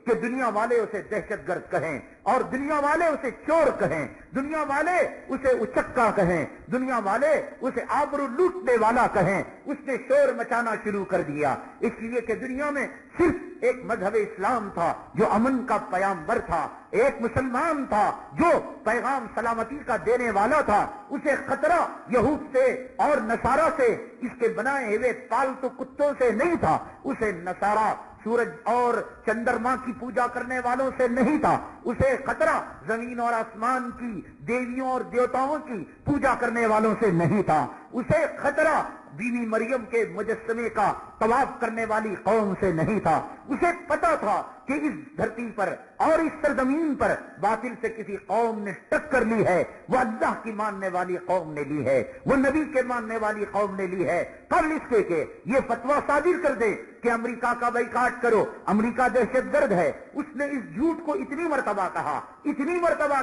کہ دنیا والے اسے دہشت گرد کہیں اور دنیا والے اسے چور کہیں، دنیا والے اسے اچکا کہیں، دنیا والے اسے آبرو لوٹنے والا کہیں۔ اس نے شور مچانا شروع کر دیا، اس لیے کہ دنیا میں صرف ایک مذہب اسلام تھا جو امن کا پیامبر تھا، ایک مسلمان تھا جو پیغام سلامتی کا دینے والا تھا۔ اسے خطرہ یہود سے اور نصارہ سے، اس کے بنائے ہوئے پالتو کتوں سے نہیں تھا، اسے نصارہ سورج اور چندرما کی پوجا کرنے والوں سے نہیں تھا، اسے خطرہ زمین اور آسمان کی دیویوں اور دیوتاؤں کی پوجا کرنے والوں سے نہیں تھا، اسے خطرہ بی بی مریم کے مجسمے کا طواف کرنے والی قوم سے نہیں تھا۔ اسے پتا تھا کہ اس دھرتی پر اور اس سرزمین پر باطل سے کسی قوم نے ٹکر لی ہے، وہ اللہ کی ماننے والی قوم نے لی ہے، وہ نبی کے ماننے والی قوم نے لی ہے۔ قبل اس کے کہ یہ فتویٰ صادر کر دے کہ امریکہ کا بائیکاٹ کرو، امریکہ دہشت گرد ہے، اس نے اس جھوٹ کو اتنی مرتبہ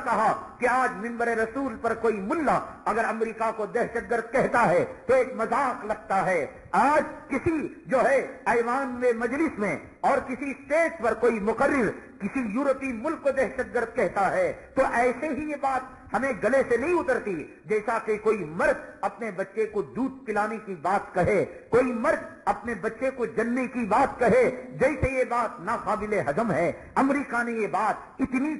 کہا کہ آج منبر رسول پر کوئی ملا اگر امریکہ کو دہشت گرد کہتا ہے تو ایک مذاق لگتا ہے۔ آج کسی جو ہے ایوان میں مجلس میں اور کسی اسٹیج پر کوئی مقرر کسی یورپی ملک کو دہشت گرد کہتا ہے تو ایسے ہی یہ بات ہمیں گلے سے نہیں اترتی جیسا کہ کوئی مرد اپنے بچے کو دودھ پلانے کی بات کہے، کوئی مرد اپنے بچے کو جلنے کی بات کہے، جیسے یہ بات ناقابل ہضم ہے۔ امریکہ نے یہ بات اتنی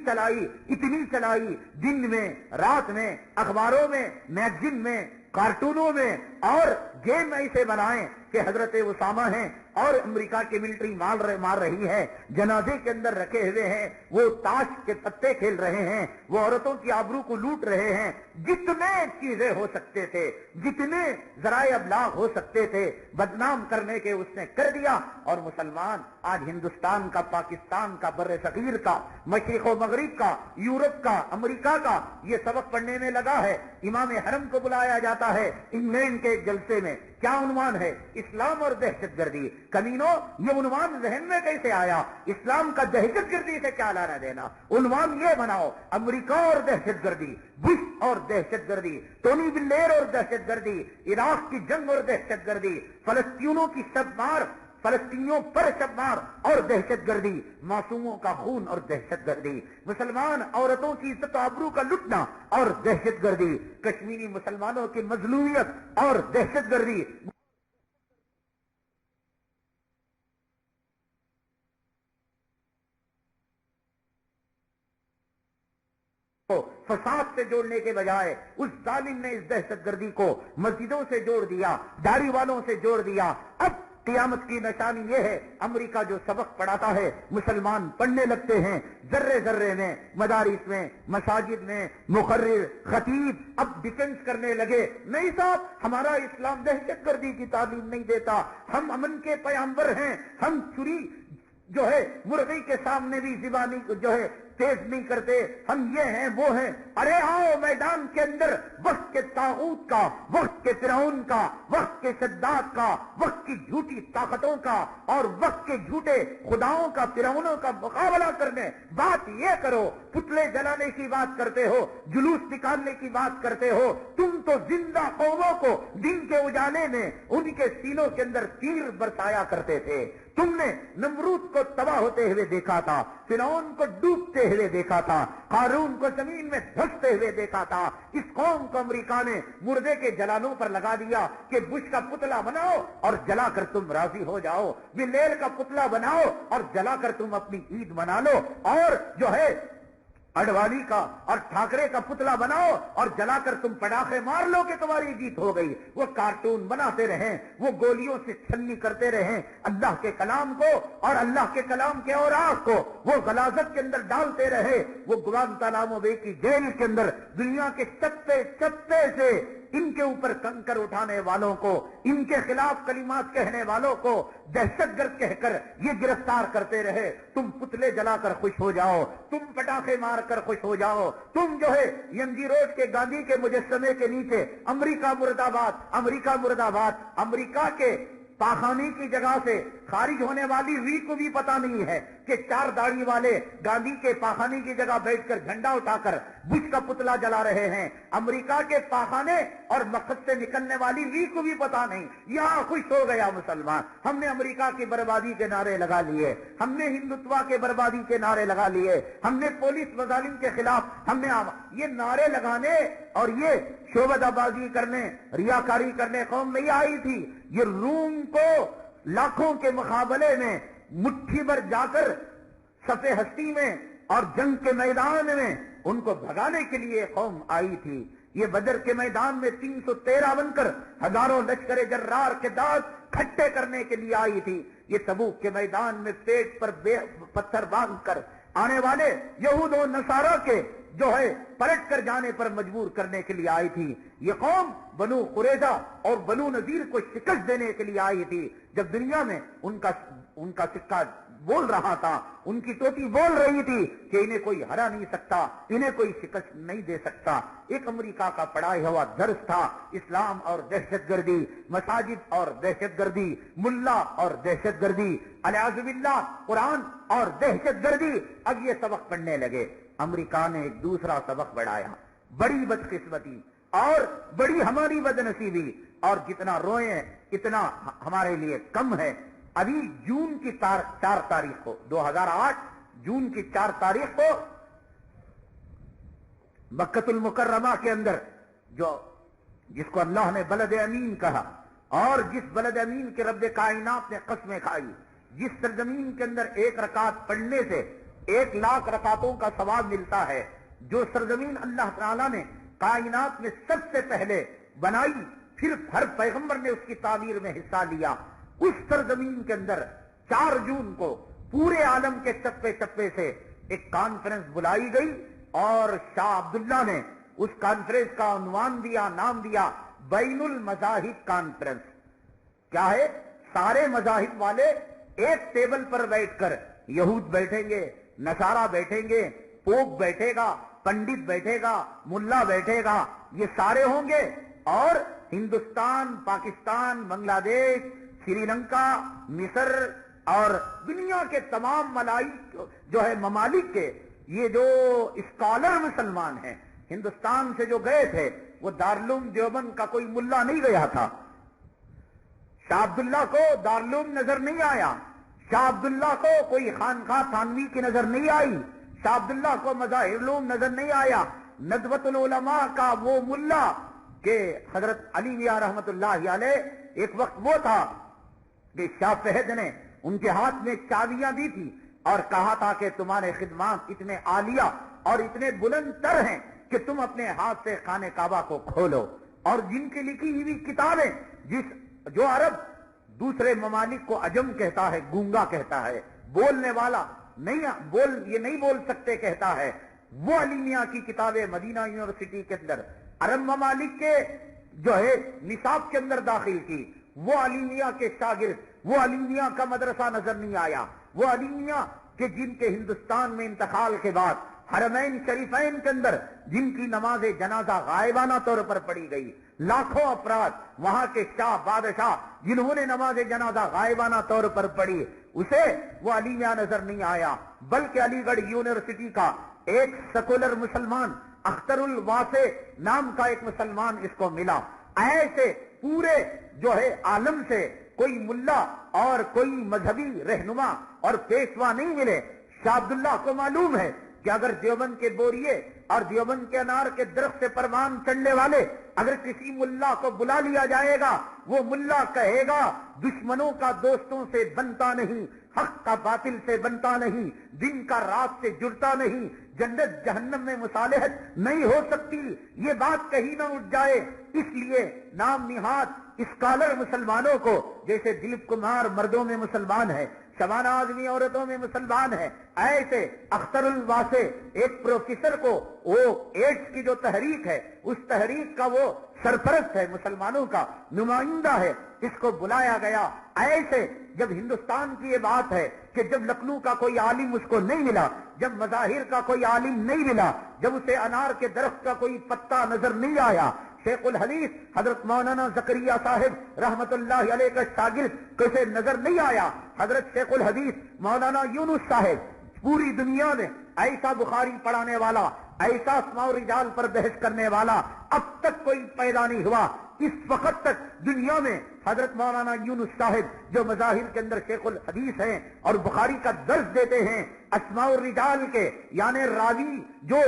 چلائی دن میں، رات میں، اخباروں میں، میگزین میں، کارٹونوں میں، اور گیم ایسے بنائیں کہ حضرت اسامہ ہیں اور امریکہ کی ملٹری مار رہی ہے، جنازے کے اندر رکھے ہوئے ہیں، وہ تاش کے پتے کھیل رہے ہیں، وہ عورتوں کی آبرو کو لوٹ رہے ہیں۔ جتنے چیزیں ہو سکتے تھے، جتنے ذرائع ابلاغ ہو سکتے تھے بدنام کرنے کے اس نے کر دیا، اور مسلمان آج ہندوستان کا، پاکستان کا، بر صغیر کا، مشرق و مغرب کا، یورپ کا، امریکہ کا یہ سبق پڑھنے میں لگا ہے۔ امام حرم کو بلایا جاتا ہے انگلینڈ کے ایک جلسے میں، کیا عنوان ہے؟ اسلام اور دہشت گردی۔ کمینوں، یہ عنوان ذہن میں کیسے آیا؟ اسلام کا دہشت گردی سے کیا لانا دینا؟ عنوان یہ بناؤ، امریکہ اور دہشت گردی، بش اور دہشت گردی، ٹونی بلیر اور دہشت گردی، عراق کی جنگ اور دہشت گردی، فلسطینوں کی شب مار، فلسطینیوں پر شب مار اور دہشت گردی، معصوموں کا خون اور دہشت گردی، مسلمان عورتوں کی عزت و آبرو کا لٹنا اور دہشت گردی، کشمیری مسلمانوں کی مظلومیت اور دہشت گردی۔ فساد سے جوڑنے کے بجائے اس ظالم نے اس دہشت گردی کو مسجدوں سے جوڑ دیا، داڑھی والوں سے جوڑ دیا۔ اب قیامت کی نشانی یہ ہے، امریکہ جو سبق پڑھاتا ہے مسلمان پڑھنے لگتے ہیں، ذرے ذرے میں، مدارس میں، مساجد میں مقرر خطیب اب ڈیفینس کرنے لگے، نہیں صاحب ہمارا اسلام دہشت گردی کی تعلیم نہیں دیتا، ہم امن کے پیغمبر ہیں، ہم چری جو ہے مرغی کے سامنے بھی زبانی جو ہے تیز نہیں کرتے، ہم یہ ہیں وہ ہیں۔ ارے آؤ میدان کے اندر وقت کے طاغوت کا، وقت کے فرعون کا، وقت کے شداد کا، وقت کی جھوٹی طاقتوں کا اور وقت کے جھوٹے خداؤں کا، فرعونوں کا مقابلہ کرنے بات یہ کرو۔ پتلے جلانے کی بات کرتے ہو، جلوس نکالنے کی بات کرتے ہو، تم تو زندہ قوموں کو دن کے اجالے میں ان کے سینوں کے اندر تیر برسایا کرتے تھے۔ تم نے نمرود کو تباہ ہوتے ہوئے دیکھا تھا، فرعون کو ڈوبتے ہوئے دیکھا تھا، قارون کو زمین میں دھستے ہوئے دیکھا تھا۔ اس قوم کو امریکہ نے مردے کے جلانوں پر لگا دیا کہ بش کا پتلا بناؤ اور جلا کر تم راضی ہو جاؤ، بلیل کا پتلا بناؤ اور جلا کر تم اپنی عید منا لو، اور جو ہے اڈوانی کا اور ٹھاکرے کا پتلا بناؤ اور جلا کر تم پٹاخے مار لو کہ تمہاری جیت ہو گئی۔ وہ کارٹون بناتے رہیں، وہ گولیوں سے چھلنی کرتے رہیں، اللہ کے کلام کو اور اللہ کے کلام کے اوراق کو وہ غلاظت کے اندر ڈالتے رہے۔ وہ گوانتانامو بے کی جیل کے اندر دنیا کے چپے چپے سے ان کے اوپر کنکر اٹھانے والوں کو، ان کے خلاف کلمات کہنے والوں کو دہشت گرد کہہ کر یہ گرفتار کرتے رہے۔ تم پتلے جلا کر خوش ہو جاؤ، تم پٹاخے مار کر خوش ہو جاؤ، تم جو ہے ینگی روڈ کے گاندھی کے مجسمے کے نیچے امریکہ مرد آباد، امریکہ مرد آباد، امریکہ کے پاخانے کی جگہ سے خارج ہونے والی ری کو بھی پتا نہیں ہے کہ چار داڑھی والے گاندھی کے پاخانے کی جگہ بیٹھ کر جھنڈا اٹھا کر بش کا پتلا جلا رہے ہیں۔ امریکہ کے پاخانے اور مقصد سے نکلنے والی ری کو بھی پتا نہیں۔ یہاں خوش ہو گیا مسلمان، ہم نے امریکہ کی بربادی کے نعرے لگا لیے، ہم نے ہندوتوا کے بربادی کے نعرے لگا لیے، ہم نے پولیس مظالم کے خلاف ہم نے یہ نعرے لگانے اور یہ شعبدہ بازی کرنے، ریاکاری کرنے قوم نہیں آئی تھی۔ یہ روم کو لاکھوں کے مقابلے میں مٹھی بھر جا کر صفِ ہستی میں اور جنگ کے میدان میں ان کو بھگانے کے لیے قوم آئی تھی۔ یہ بدر کے میدان میں 313 بن کر ہزاروں لشکر جرار کے دانت کھٹے کرنے کے لیے آئی تھی۔ یہ تبوک کے میدان میں پیٹ پر پتھر باندھ کر آنے والے یہود و نصارہ کے جو ہے پلٹ کر جانے پر مجبور کرنے کے لیے آئی تھی۔ یہ قوم بنو قریظہ اور بنو نذیر کو شکست دینے کے لیے آئی تھی۔ جب دنیا میں ان کا سکہ بول رہا تھا، ان کی ٹوپی بول رہی تھی کہ انہیں کوئی ہرا نہیں سکتا، انہیں کوئی شکست نہیں دے سکتا۔ ایک امریکہ کا پڑھایا ہوا درس تھا، اسلام اور دہشت گردی، مساجد اور دہشت گردی، ملا اور دہشت گردی، الیاذ باللہ قرآن اور دہشت گردی۔ اب یہ سبق پڑھنے لگے۔ امریکہ نے ایک دوسرا سبق پڑھایا، بڑی بدقسمتی اور بڑی ہماری بدنصیبی، اور جتنا روئیں اتنا ہمارے لیے کم ہے۔ ابھی جون کی 4 تاریخ کو 2008 جون کی 4 تاریخ کو مکہ المکرمہ کے اندر جس کو اللہ نے بلد امین کہا اور جس بلد امین کے رب کائنات نے قسمیں کھائی، جس سرزمین کے اندر 1 رکعت پڑھنے سے 1 لاکھ رکعتوں کا ثواب ملتا ہے، جو سرزمین اللہ تعالیٰ نے کائنات میں سب سے پہلے بنائی، پھر ہر پیغمبر نے اس کی تعمیر میں حصہ لیا، اس سرزمین کے اندر 4 جون کو پورے عالم کے چپے چپے سے ایک کانفرنس بلائی گئی، اور شاہ عبداللہ نے اس کانفرنس کا عنوان دیا، نام دیا بین المذاہب کانفرنس۔ کیا ہے؟ سارے مذاہب والے ایک ٹیبل پر بیٹھ کر، یہود بیٹھیں گے، نصارہ بیٹھیں گے، پوپ بیٹھے گا، پنڈت بیٹھے گا، ملا بیٹھے گا، یہ سارے ہوں گے، اور ہندوستان، پاکستان، بنگلہ دیش، سری لنکا، مصر اور دنیا کے تمام ممالک کے یہ جو اسکالر مسلمان ہیں، ہندوستان سے جو گئے تھے، وہ دارالعلوم دیوبند کا کوئی ملا نہیں گیا تھا۔ شاہ عبداللہ کو دارالعلوم نظر نہیں آیا، شاہ عبداللہ کو کوئی خانقاہ تھانوی کی نظر نہیں آئی، شاہ عبداللہ کو مظاہر علوم نظر نہیں آیا۔ ندوۃ العلماء کا وہ ملا کہ حضرت علی میاں رحمت اللہ علیہ ایک وقت وہ تھا کہ شاہ فہد نے ان کے ہاتھ میں چابیاں دی تھی اور کہا تھا کہ تمہارے خدمات اتنے عالیہ اور اتنے بلند تر ہیں کہ تم اپنے ہاتھ سے خانہ کعبہ کو کھولو، اور جن کی لکھی ہوئی کتابیں جو عرب دوسرے ممالک کو عجم کہتا ہے، گونگا کہتا ہے، بولنے والا یہ نہیں بول سکتے کہتا ہے، وہ علی میاں کی کتابیں مدینہ یونیورسٹی کے اندر عرب ممالک کے جو ہے نصاب کے اندر داخل کی، وہ علی میاں کے شاگرد، وہ علی میاں کا مدرسہ نظر نہیں آیا، وہ علی میاں کہ جن کے ہندوستان میں انتقال کے بعد حرمین شریفین کے اندر جن کی نماز جنازہ غائبانہ طور پر پڑھی گئی، لاکھوں افراد وہاں کے شاہ بادشاہ جنہوں نے نماز جنازہ غائبانہ طور پر پڑھی، اسے وہ علی میاں نظر نہیں آیا، بلکہ علی گڑھ یونیورسٹی کا ایک سیکولر مسلمان اختر الواسع نام کا ایک مسلمان اس کو ملا۔ ایسے پورے جو ہے عالم سے کوئی ملا اور کوئی مذہبی رہنما اور پیشوا نہیں ملے۔ شاہ عبداللہ کو معلوم ہے کہ اگر دیوبند کے بوریے اور دیوبند کے انار کے درخت سے پروان چڑھنے والے اگر کسی ملا کو بلا لیا جائے گا، وہ ملا کہے گا دشمنوں کا دوستوں سے بنتا نہیں، حق کا باطل سے بنتا نہیں، دن کا رات سے جڑتا نہیں، جنت جہنم میں مصالحت نہیں ہو سکتی، یہ بات کہیں نہ اٹھ جائے۔ اس لیے نام نہاد اسکالر مسلمانوں کو، جیسے دلیپ کمار مردوں میں مسلمان ہے، شبانہ آدمی عورتوں میں مسلمان ہے، ایسے اختر الواسع ایک پروفیسر کو، وہ ایڈز کی جو تحریک ہے اس تحریک کا وہ سرپرست ہے، مسلمانوں کا نمائندہ ہے، اس کو بلایا گیا۔ ایسے جب ہندوستان کی یہ بات ہے کہ جب لکھنؤ کا کوئی عالم اس کو نہیں ملا، جب مظاہر کا کوئی عالم نہیں ملا، جب اسے انار کے درخت کا کوئی پتا نظر نہیں آیا، شیخ الحدیث حضرت مولانا زکریا صاحب رحمت اللہ علیہ کا شاگرد کیسے نظر نہیں آیا، حضرت شیخ الحدیث مولانا یونس صاحب پوری دنیا میں ایسا بخاری پڑھانے والا، ایسا اسماء الرجال پر بحث کرنے والا اب تک کوئی پیدا نہیں ہوا۔ اس وقت تک دنیا میں حضرت مولانا یونس صاحب جو مظاہر کے اندر شیخ الحدیث ہیں اور بخاری کا درس دیتے ہیں، اسماء الرجال کے یعنی راوی جو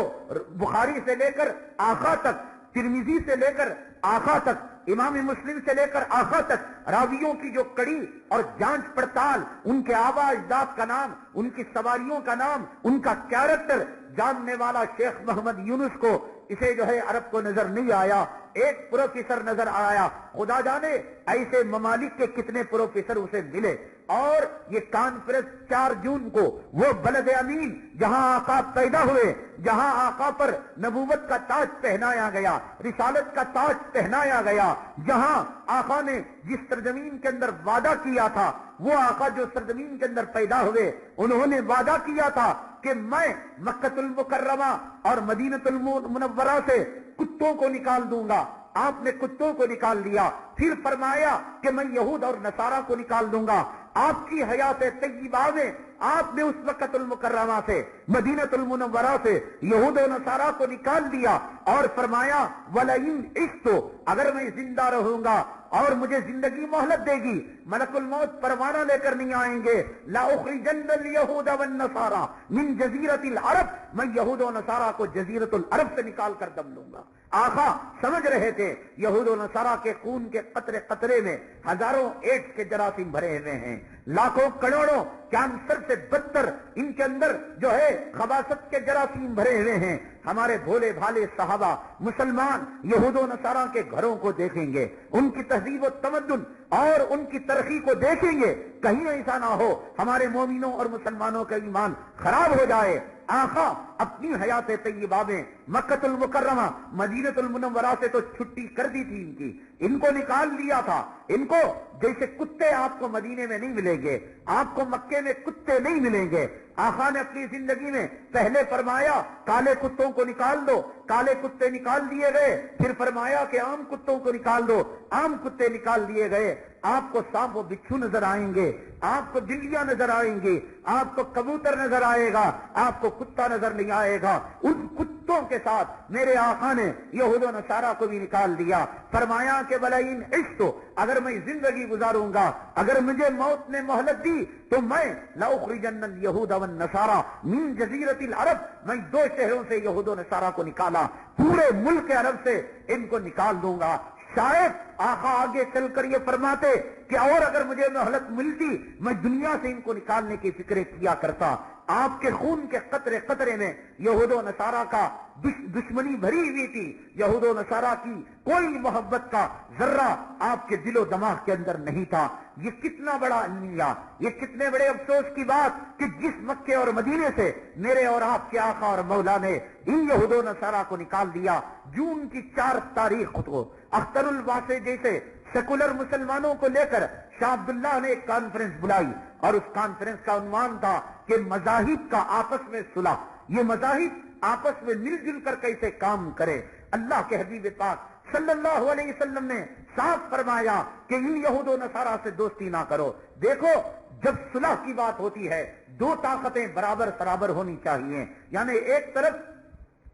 بخاری سے لے کر آقا تک، ترمذی سے لے کر آقا تک، امام مسلم سے لے کر آقا تک راویوں کی جو کڑی اور جانچ پڑتال، ان کے آبا اجداد کا نام، ان کی سواریوں کا نام، ان کا کیریکٹر جاننے والا شیخ محمد یونس کو اسے جو ہے عرب کو نظر نہیں آیا، ایک پروفیسر نظر آیا، خدا جانے ایسے ممالک کے کتنے پروفیسر اسے ملے۔ اور یہ کانفرنس 4 جون کو وہ بلد امین جہاں آقا پیدا ہوئے، جہاں آقا پر نبوت کا تاج پہنایا گیا، رسالت کا تاج پہنایا گیا، جہاں آقا نے جس سرزمین کے اندر وعدہ کیا تھا، وہ آقا جو سرزمین کے اندر پیدا ہوئے انہوں نے وعدہ کیا تھا کہ میں مکہ المکرمہ اور مدینہ المنورہ سے کتوں کو نکال دوں گا۔ آپ نے کتوں کو نکال دیا، پھر فرمایا کہ میں یہود اور نصارہ کو نکال دوں گا۔ آپ کی حیات طیبہ میں آپ نے اس مکہ المکرمہ سے، مدینہ المنورہ سے یہود و نصارہ کو نکال دیا اور فرمایا وَلَئِنْ عِشْتُ، اگر میں زندہ رہوں گا اور مجھے زندگی مہلت دے گی، ملک الموت پروانہ لے کر نہیں آئیں گے، لَأُخْرِجَنَّ الْيَهُودَ وَالنَّصَارَى مِنْ جَزِيرَةِ الْعَرَبِ، میں یہود و نصارہ کو جزیرۃ العرب سے نکال کر دم لوں گا۔ آقا سمجھ رہے تھے یہود و نصارہ کے خون کے قطرے قطرے میں ہزاروں ایڈز کے جراثیم بھرے ہوئے ہیں، لاکھوں کروڑوں کینسر سے بدتر ان کے اندر جو ہے خباثت کے جراثیم بھرے ہوئے ہیں۔ ہمارے بھولے بھالے صحابہ مسلمان یہود و نصارہ کے گھروں کو دیکھیں گے، ان کی تہذیب و تمدن اور ان کی ترقی کو دیکھیں گے، کہیں ایسا نہ ہو ہمارے مومنوں اور مسلمانوں کا ایمان خراب ہو جائے۔ آقا اپنی حیات طیبہ میں مکہ المکرمہ مدینہ المنورہ سے تو چھٹی کر دی تھی، ان کو نکال دیا تھا۔ ان کو جیسے کتے آپ کو مدینے میں نہیں ملیں گے، آپ کو مکے میں کتے نہیں ملیں گے۔ آقا نے اپنی زندگی میں پہلے فرمایا کالے کتوں کو نکال دو، کالے کتے نکال دیے گئے، پھر فرمایا کہ عام کتوں کو نکال دو، عام کتے نکال دیے گئے۔ آپ کو سانپ و بچھو نظر آئیں گے، آپ کو بلیاں نظر آئیں گی، آپ کو کبوتر نظر آئے گا، آپ کو کتا نظر نہیں آئے گا۔ ان کتوں کے ساتھ میرے آقا نے یہود و نصارہ کو بھی نکال دیا، فرمایا کہ وَلَئِنْ عِشْتُ، اگر میں زندگی گزاروں گا، اگر مجھے موت نے مہلت دی تو میں لَأُخْرِجَنَّ الْيَهُودَ وَالنَّصَارَى مِنْ جَزِيرَةِ الْعَرَبِ، میں 2 شہروں سے یہود و نصارہ کو نکالا، پورے ملک عرب سے ان کو نکال دوں گا۔ شاید آقا آگے چل کر یہ فرماتے کہ اور اگر مجھے مہلت ملتی میں دنیا سے ان کو نکالنے کی فکریں کیا کرتا، آپ کے خون کے قطرے قطرے میں یہود و نصارہ کا دشمنی بھری ہوئی تھی. یہود و نصارہ کی کوئی محبت کا ذرہ آپ کے دل و دماغ کے اندر نہیں تھا. یہ کتنا بڑا المیہ، یہ کتنے بڑے افسوس کی بات کہ جس مکے اور مدینے سے میرے اور آپ کے آقا اور مولا نے ان یہود و نصارہ کو نکال دیا. جون کی 4 تاریخ کو اختر الواسع جیسے سیکولر مسلمانوں کو لے کر شاہ عبداللہ نے ایک کانفرنس بلائی اور اس کانفرنس کا عنوان تھا کہ مذاہب کا آپس میں صلح. یہ مذاہب آپس میں مل جل کر کیسے کام کرے. اللہ کے حبیب پاک صلی اللہ علیہ وسلم نے صاف فرمایا کہ ان یہود و نصارہ سے دوستی نہ کرو. دیکھو جب صلح کی بات ہوتی ہے 2 طاقتیں برابر برابر ہونی چاہیے. یعنی ایک طرف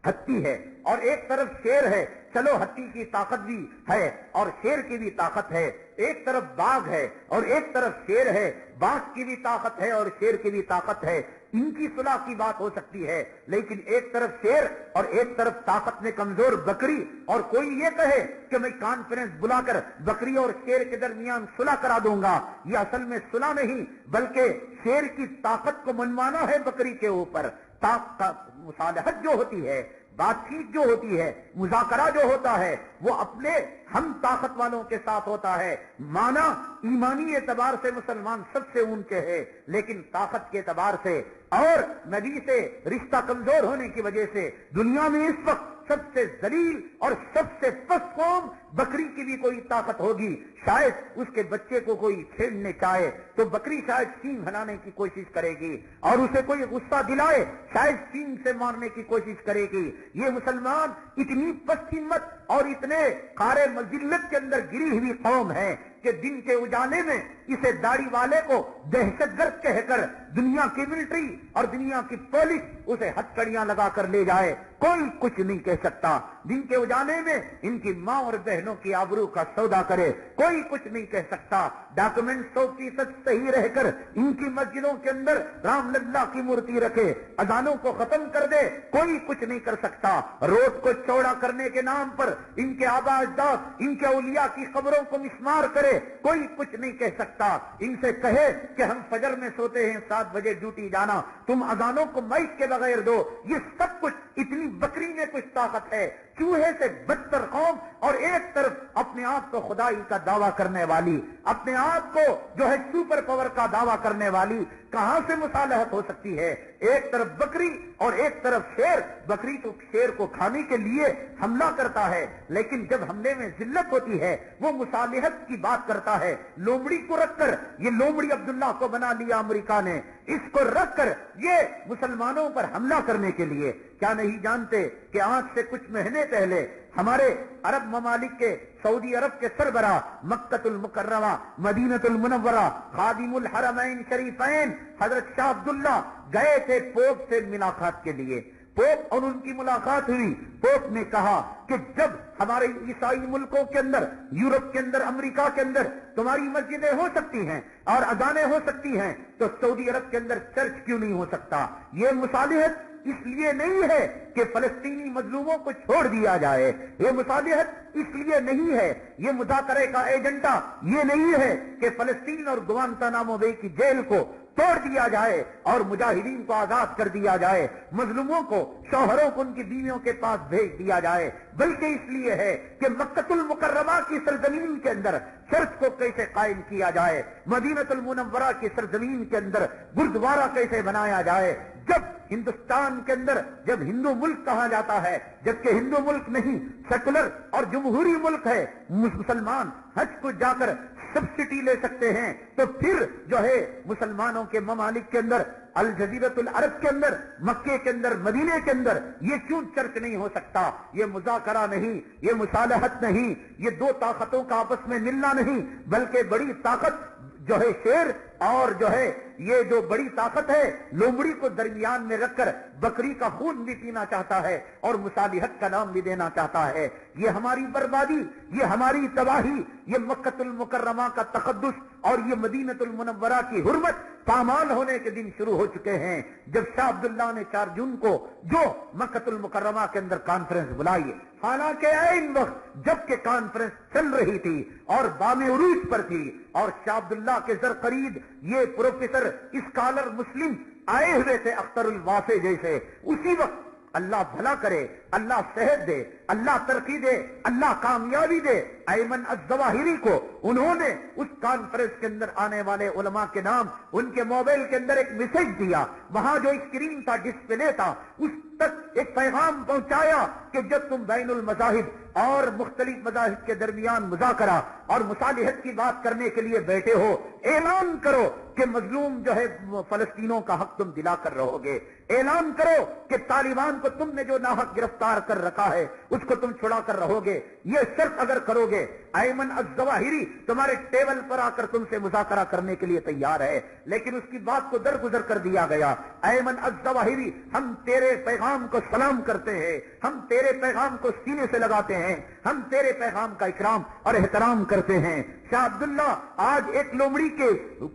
ہتھی ہے اور ایک طرف شیر ہے. چلو ہتھی کی طاقت بھی ہے اور شیر کی بھی طاقت ہے. ایک طرف باغ ہے اور ایک طرف شیر ہے. باغ کی بھی طاقت ہے اور شیر کی بھی طاقت ہے. ان کی صلح کی بات ہو سکتی ہے. لیکن ایک طرف شیر اور ایک طرف طاقت میں کمزور بکری، اور کوئی یہ کہے کہ میں کانفرنس بلا کر بکری اور شیر کے درمیان صلح کرا دوں گا، یہ اصل میں صلح نہیں بلکہ شیر کی طاقت کو منوانا ہے بکری کے اوپر. مصالحت جو ہوتی ہے، بات چیت جو ہوتی ہے، مذاکرہ جو ہوتا ہے، وہ اپنے ہم طاقت والوں کے ساتھ ہوتا ہے. مانا ایمانی اعتبار سے مسلمان سب سے اونچے ہے، لیکن طاقت کے اعتبار سے اور نبی سے رشتہ کمزور ہونے کی وجہ سے دنیا میں اس وقت سب سے ذلیل اور سب سے پست قوم بکری کی بھی کوئی طاقت ہوگی. شاید اس کے بچے کو کوئی چھیڑنے چاہے تو بکری شاید سینگ ہلانے کی کوشش کرے گی، اور اسے کوئی غصہ دلائے شاید سینگ سے مارنے کی کوشش کرے گی. یہ مسلمان اتنی پست ہمت اور اتنے قارے مذلت کے اندر گری ہوئی قوم ہے کہ دن کے اجالے میں اسے داڑھی والے کو دہشت گرد کہہ کر دنیا کی ملٹری اور دنیا کی پولیس اسے ہتھکڑیاں لگا کر لے جائے، کوئی کچھ نہیں کہہ سکتا. دن کے اجالے میں ان کی ماں اور بہنوں کی آبرو کا سودا کرے، کوئی کچھ نہیں کہہ سکتا. ڈاکومنٹ 100% صحیح رہ کر ان کی مسجدوں کے اندر رام للا کی مورتی رکھے، اذانوں کو ختم کر دے، کوئی کچھ نہیں کر سکتا. روڈ کو چوڑا کرنے کے نام پر ان کے آبا اجداد، ان کے اولیاء کی قبروں کو مسمار کرے، کوئی کچھ نہیں کہہ سکتا. ان سے کہے کہ ہم فجر میں سوتے ہیں 7 بجے ڈیوٹی جانا، تم اذانوں کو مائک کے بغیر دو. یہ سب کچھ اتنی بکری میں کچھ طاقت ہے. چوہے سے بدتر قوم، اور ایک طرف اپنے آپ کو خدائی کا دعویٰ کرنے والی، اپنے آپ کو جو ہے سپر پاور کا دعویٰ کرنے والی، کہاں سے مصالحت ہو سکتی ہے؟ ایک طرف بکری اور ایک طرف شیر. بکری تو شیر کو کھانے کے لیے حملہ کرتا ہے، لیکن جب حملے میں ذلت ہوتی ہے وہ مصالحت کی بات کرتا ہے. لومڑی کو رکھ کر، یہ لومڑی عبداللہ کو بنا لیا امریکہ نے، اس کو رکھ کر یہ مسلمانوں پر حملہ کرنے کے لیے. کیا نہیں جانتے کہ آج سے کچھ مہینے پہلے ہمارے عرب ممالک کے سعودی عرب کے سربراہ مکۃ المکرمہ مدینۃ المنورہ خادم الحرمین شریفین حضرت شاہ عبداللہ گئے تھے پوپ سے ملاقات کے لیے. پوپ اور ان کی ملاقات ہوئی. پوپ نے کہا کہ جب ہمارے عیسائی ملکوں کے اندر، یورپ کے اندر، امریکہ کے اندر تمہاری مسجدیں ہو سکتی ہیں اور اذانیں ہو سکتی ہیں تو سعودی عرب کے اندر چرچ کیوں نہیں ہو سکتا؟ یہ مصالحت اس لیے نہیں ہے کہ فلسطینی مظلوموں کو چھوڑ دیا جائے، یہ مصالحت اس لیے نہیں ہے، یہ مذاکرے کا ایجنڈا یہ نہیں ہے کہ فلسطین اور گوانتانامو بے کی جیل کو توڑ دیا جائے اور مجاہدین کو آزاد کر دیا جائے، مظلوموں کو، شوہروں کو ان کی بیویوں کے پاس بھیج دیا جائے، بلکہ اس لیے ہے کہ مکۃ المکرمہ کی سرزمین کے اندر چرچ کو کیسے قائم کیا جائے، مدینۃ المنورہ کی سرزمین کے اندر گردوارہ کیسے بنایا جائے. جب ہندوستان کے اندر جب ہندو ملک کہا جاتا ہے، جبکہ ہندو ملک نہیں سیکولر اور جمہوری ملک ہے، مسلمان حج کو جا کر سبسڈی لے سکتے ہیں، تو پھر جو ہے مسلمانوں کے ممالک کے اندر، الجزیرۃ العرب کے اندر، مکے کے اندر، مدینے کے اندر یہ کیوں چرچ نہیں ہو سکتا؟ یہ مذاکرہ نہیں، یہ مصالحت نہیں، یہ 2 طاقتوں کا آپس میں ملنا نہیں، بلکہ بڑی طاقت جو ہے شیر اور جو ہے یہ جو بڑی طاقت ہے لومڑی کو درمیان میں رکھ کر بکری کا خون بھی پینا چاہتا ہے اور مصالحت کا نام بھی دینا چاہتا ہے. یہ ہماری بربادی، یہ ہماری تباہی، یہ مکۃ المکرمہ کا تقدس اور یہ مدینۃ المنورہ کی حرمت پامال ہونے کے دن شروع ہو چکے ہیں. جب شاہ عبداللہ نے 4 جون کو جو مکۃ المکرمہ کے اندر کانفرنس بلائی، حالانکہ عین وقت جب کہ کانفرنس چل رہی تھی اور بام عروج پر تھی، اور شاہ عبداللہ کے زرقرید یہ پروفیسر اسکالر مسلم آئے ہوئے تھے اختر الواسع جیسے. اسی وقت اللہ بھلا کرے، اللہ صحت دے، اللہ ترقی دے، اللہ کامیابی دے ایمن الظواہری کو. انہوں نے اس کانفرنس کے اندر آنے والے علماء کے نام ان کے موبائل کے اندر ایک میسج دیا. وہاں جو اسکرین تھا، ڈسپلے تھا، اس تک ایک پیغام پہنچایا کہ جب تم بین المذاہب اور مختلف مذاہب کے درمیان مذاکرہ اور مصالحت کی بات کرنے کے لیے بیٹھے ہو، اعلان کرو کہ مظلوم جو ہے فلسطینوں کا حق تم دلا کر رہو گے. اعلان کرو کہ طالبان کو تم نے جو ناحق گرفتار کر رکھا ہے اس کو تم چھڑا کر رہو گے. یہ شرط اگر کرو گے، ایمن الظواہری تمہارے ٹیبل پر آ کر تم سے مذاکرہ کرنے کے لیے تیار ہے. لیکن اس کی بات کو درگزر کر دیا گیا. ایمن الظواہری، ہم تیرے پیغام کو سلام کرتے ہیں، ہم تیرے پیغام کو سینے سے لگاتے ہیں، ہم تیرے پیغام کا اکرام اور احترام کرتے ہیں. شاہ عبداللہ آج ایک لومڑی کے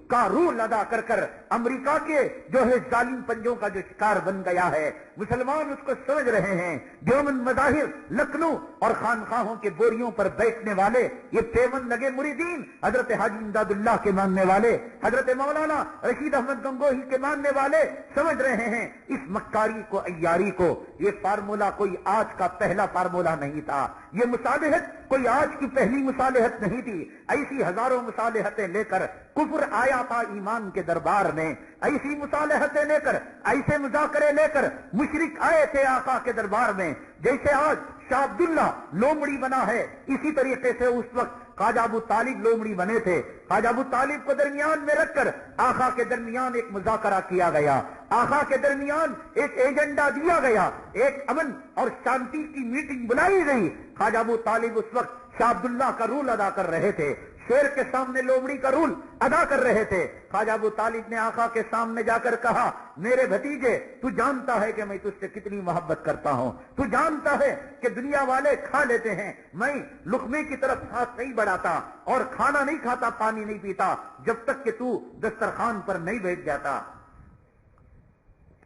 کا رول ادا کر کر امریکہ کے جو ہے ظالم پنجوں کا جو شکار بن گیا ہے. مسلمان اس کو سمجھ رہے ہیں. دیوبند مظاہر، لکھنؤ اور خانخواہوں کے بوریوں پر بیٹھنے والے یہ پیوند لگے مریدین، حضرت حاجی امداد اللہ کے ماننے والے، حضرت مولانا رشید احمد گنگوہی کے ماننے والے سمجھ رہے ہیں اس مکاری کو، عیاری کو. یہ فارمولا کوئی آج کا پہلا فارمولا نہیں تھا. یہ مصالحت کوئی آج کی پہلی مصالحت نہیں تھی. ایسی ہزاروں مصالحتیں لے کر کفر آیا تھا ایمان کے دربار میں. ایسی مصالحتیں لے کر، ایسے مذاکرے لے کر مشرک آئے تھے آقا کے دربار میں. جیسے آج شاہ عبداللہ لومڑی بنا ہے، اسی طریقے سے اس وقت خواجہ ابو طالب لومڑی بنے تھے. خواجہ ابو طالب کو درمیان میں رکھ کر آقا کے درمیان ایک مذاکرہ کیا گیا، آقا کے درمیان ایک ایجنڈا دیا گیا، ایک امن اور شانتی کی میٹنگ بلائی گئی. خواجہ ابو طالب اس وقت شاہ عبداللہ کا رول ادا کر رہے تھے، شیر کے سامنے لومڑی کا رول ادا کر رہے تھے. خواجہ ابو طالب نے آقا کے سامنے جا کر کہا، میرے بھتیجے تو جانتا ہے کہ میں تجھ سے کتنی محبت کرتا ہوں، تو جانتا ہے کہ دنیا والے کھا لیتے ہیں، میں لقمے کی طرف ہاتھ نہیں بڑھاتا اور کھانا نہیں کھاتا، پانی نہیں پیتا جب تک کہ تو دسترخوان پر نہیں بیٹھ جاتا.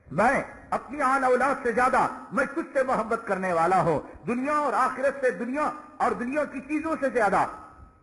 میں اپنی آل اولاد سے زیادہ میں تجھ سے محبت کرنے والا ہوں. دنیا اور آخرت سے، دنیا اور دنیا کی چیزوں سے زیادہ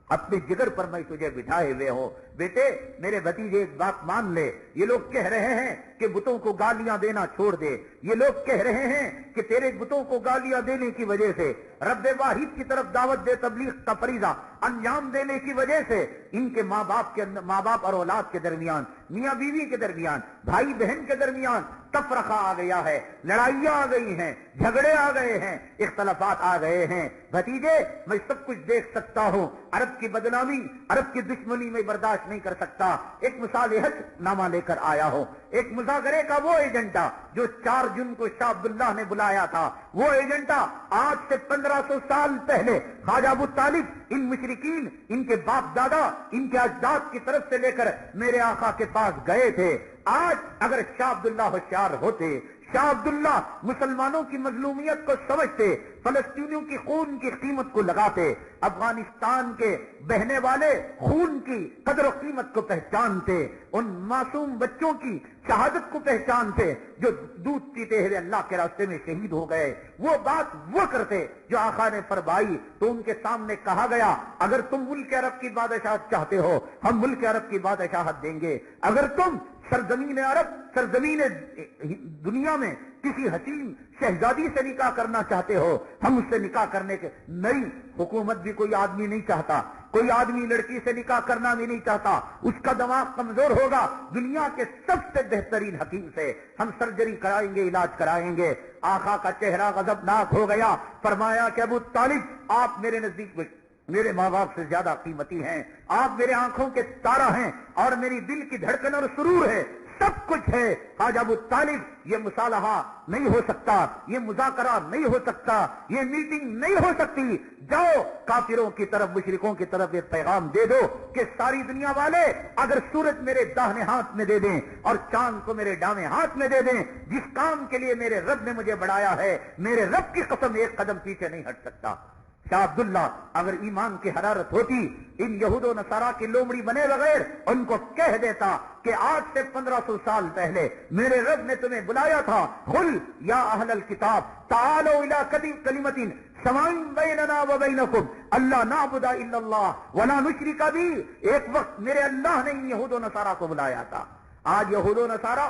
اپنے جگر پر میں تجھے بٹھائے ہوئے ہوں. بیٹے میرے بھتیجے ایک بات مان لے، یہ لوگ کہہ رہے ہیں کہ بتوں کو گالیاں دینا چھوڑ دے، یہ لوگ کہہ رہے ہیں کہ تیرے بتوں کو گالیاں دینے کی وجہ سے، رب واحد کی طرف دعوت دے تبلیغ کا فریضہ انجام دینے کی وجہ سے ان کے ماں باپ اور اولاد کے درمیان، میاں بیوی کے درمیان، بھائی بہن کے درمیان تفرقہ آ گیا ہے، لڑائیاں آ گئی ہیں، جھگڑے آ گئے ہیں، اختلافات آ گئے ہیں. بھتیجے میں سب کچھ دیکھ سکتا ہوں، عرب کی بدنامی، عرب کی دشمنی میں برداشت نہیں کر سکتا. ایک مصالحت نامہ لے کر آیا ہوں، ایک مذاکرے کا وہ ایجنڈا جو 4 جون کو شاہ عبداللہ نے بلایا تھا، وہ ایجنڈا آج سے 1500 سال پہلے خواجہ ابو طالب ان مشرکین، ان کے باپ دادا، ان کے اجداد کی طرف سے لے کر میرے آقا کے پاس گئے تھے. آج اگر شاہ عبداللہ ہوشیار ہوتے، شاہ عبداللہ مسلمانوں کی مظلومیت کو سمجھتے، فلسطینیوں کی خون کی قیمت کو لگاتے، افغانستان کے بہنے والے خون کی قدر و قیمت کو پہچانتے، ان معصوم بچوں کی شہادت کو پہچانتے جو دودھ پیتے ہوئے اللہ کے راستے میں شہید ہو گئے، وہ بات وہ کرتے جو آقا نے فرمائی. تو ان کے سامنے کہا گیا، اگر تم ملک عرب کی بادشاہت چاہتے ہو، ہم ملک عرب کی بادشاہت دیں گے. اگر تم سرزمین عرب، سرزمین دنیا میں کسی حسین شہزادی سے نکاح کرنا چاہتے ہو، ہم اس سے نکاح کرنے کے. نئی حکومت بھی کوئی آدمی نہیں چاہتا، کوئی آدمی لڑکی سے نکاح کرنا بھی نہیں چاہتا، اس کا دماغ کمزور ہوگا. دنیا کے سب سے بہترین حکیم سے ہم سرجری کرائیں گے، علاج کرائیں گے. آقا کا چہرہ غضبناک ہو گیا، فرمایا کہ ابو طالب آپ میرے نزدیک میرے ماں باپ سے زیادہ قیمتی ہیں، آپ میرے آنکھوں کے تارا ہیں اور میری دل کی دھڑکن اور سرور ہے، سب کچھ ہے. خواجہ ابو طالب یہ مصالحہ نہیں ہو سکتا، یہ مذاکرہ نہیں ہو سکتا، یہ میٹنگ نہیں ہو سکتی. جاؤ کافروں کی طرف، مشرکوں کی طرف ایک پیغام دے دو کہ ساری دنیا والے اگر سورج میرے داہنے ہاتھ میں دے دیں اور چاند کو میرے ڈامے ہاتھ میں دے دیں، جس کام کے لیے میرے رب نے مجھے بڑھایا ہے، میرے رب کی قسم ایک قدم پیچھے نہیں ہٹ سکتا. شاہ عبداللہ اگر ایمان کی حرارت ہوتی، ان یہود و نصارا کی لومڑی بنے بغیر ان کو کہہ دیتا کہ آج سے 1500 سال پہلے میرے رب نے تمہیں بلایا تھا، قل یا اہل الکتاب تعالوا الی کلمۃ سواء بیننا وبینکم الا نعبد الا اللہ ولا نشرک بہ. ایک وقت میرے اللہ نے ان یہود و نصارا کو بلایا تھا. آج یہود و نصارا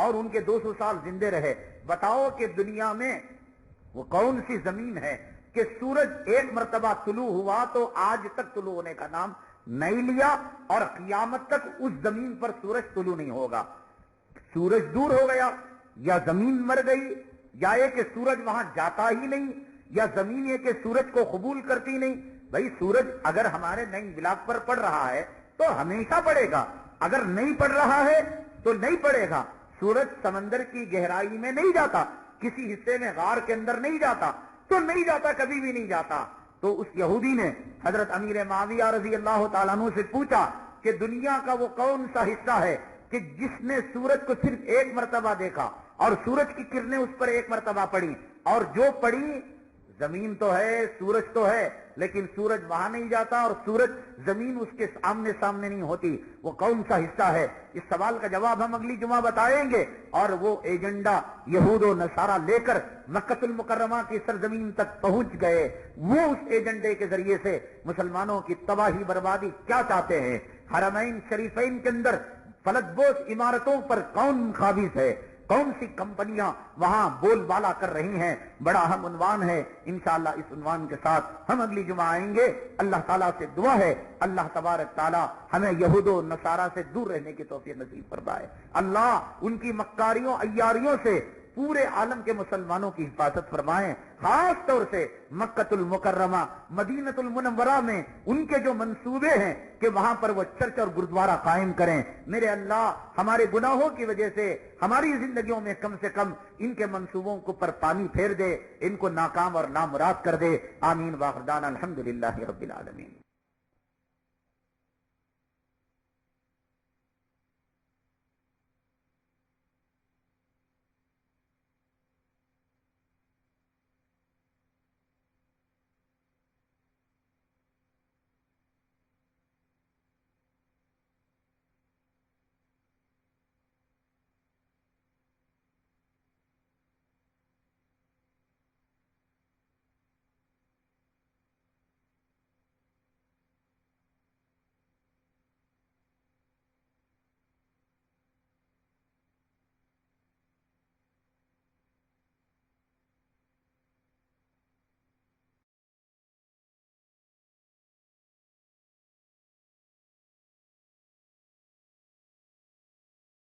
اور ان کے 200 سال زندے رہے. بتاؤ کہ دنیا میں وہ کون سی زمین ہے کہ سورج ایک مرتبہ طلوع ہوا تو آج تک طلوع ہونے کا نام نہیں لیا اور قیامت تک اس زمین پر سورج طلوع نہیں ہوگا؟ سورج دور ہو گیا یا زمین مر گئی یا یہ کہ سورج وہاں جاتا ہی نہیں یا زمین یہ کہ سورج کو قبول کرتی نہیں؟ بھائی سورج اگر ہمارے نئی بلاک پر پڑ رہا ہے تو ہمیشہ پڑے گا، اگر نہیں پڑ رہا ہے تو نہیں پڑے گا. سورج سمندر کی گہرائی میں نہیں جاتا، کسی حصے میں غار کے اندر نہیں جاتا تو نہیں جاتا، کبھی بھی نہیں جاتا. تو اس یہودی نے حضرت امیر معاویہ رضی اللہ تعالیٰ عنہ سے پوچھا کہ دنیا کا وہ کون سا حصہ ہے کہ جس نے سورج کو صرف ایک مرتبہ دیکھا اور سورج کی کرنیں اس پر ایک مرتبہ پڑی، اور جو پڑی زمین تو ہے سورج تو ہے لیکن سورج وہاں نہیں جاتا اور سورج زمین اس کے آمنے سامنے نہیں ہوتی، وہ کون سا حصہ ہے؟ اس سوال کا جواب ہم اگلی جمعہ بتائیں گے. اور وہ ایجنڈا یہود و نصارہ لے کر مکہ المکرمہ کی سرزمین تک پہنچ گئے. وہ اس ایجنڈے کے ذریعے سے مسلمانوں کی تباہی بربادی کیا چاہتے ہیں؟ حرمین شریفین کے اندر فلک بوس عمارتوں پر کون قابض ہے؟ کون سی کمپنیاں وہاں بول بالا کر رہی ہیں؟ بڑا اہم عنوان ہے. انشاءاللہ اس عنوان کے ساتھ ہم اگلی جمعہ آئیں گے. اللہ تعالیٰ سے دعا ہے اللہ تبارک تعالیٰ ہمیں یہود و نصارہ سے دور رہنے کی توفیق نصیب فرمائے. اللہ ان کی مکاریوں عیاریوں سے پورے عالم کے مسلمانوں کی حفاظت فرمائیں. خاص طور سے مکہ المکرمہ مدینہ المنورہ میں ان کے جو منصوبے ہیں کہ وہاں پر وہ چرچ اور گردوارہ قائم کریں. میرے اللہ ہمارے گناہوں کی وجہ سے ہماری زندگیوں میں کم سے کم ان کے منصوبوں کو پر پانی پھیر دے، ان کو ناکام اور نامراد کر دے. آمین واخر دعوانا الحمدللہ رب العالمین.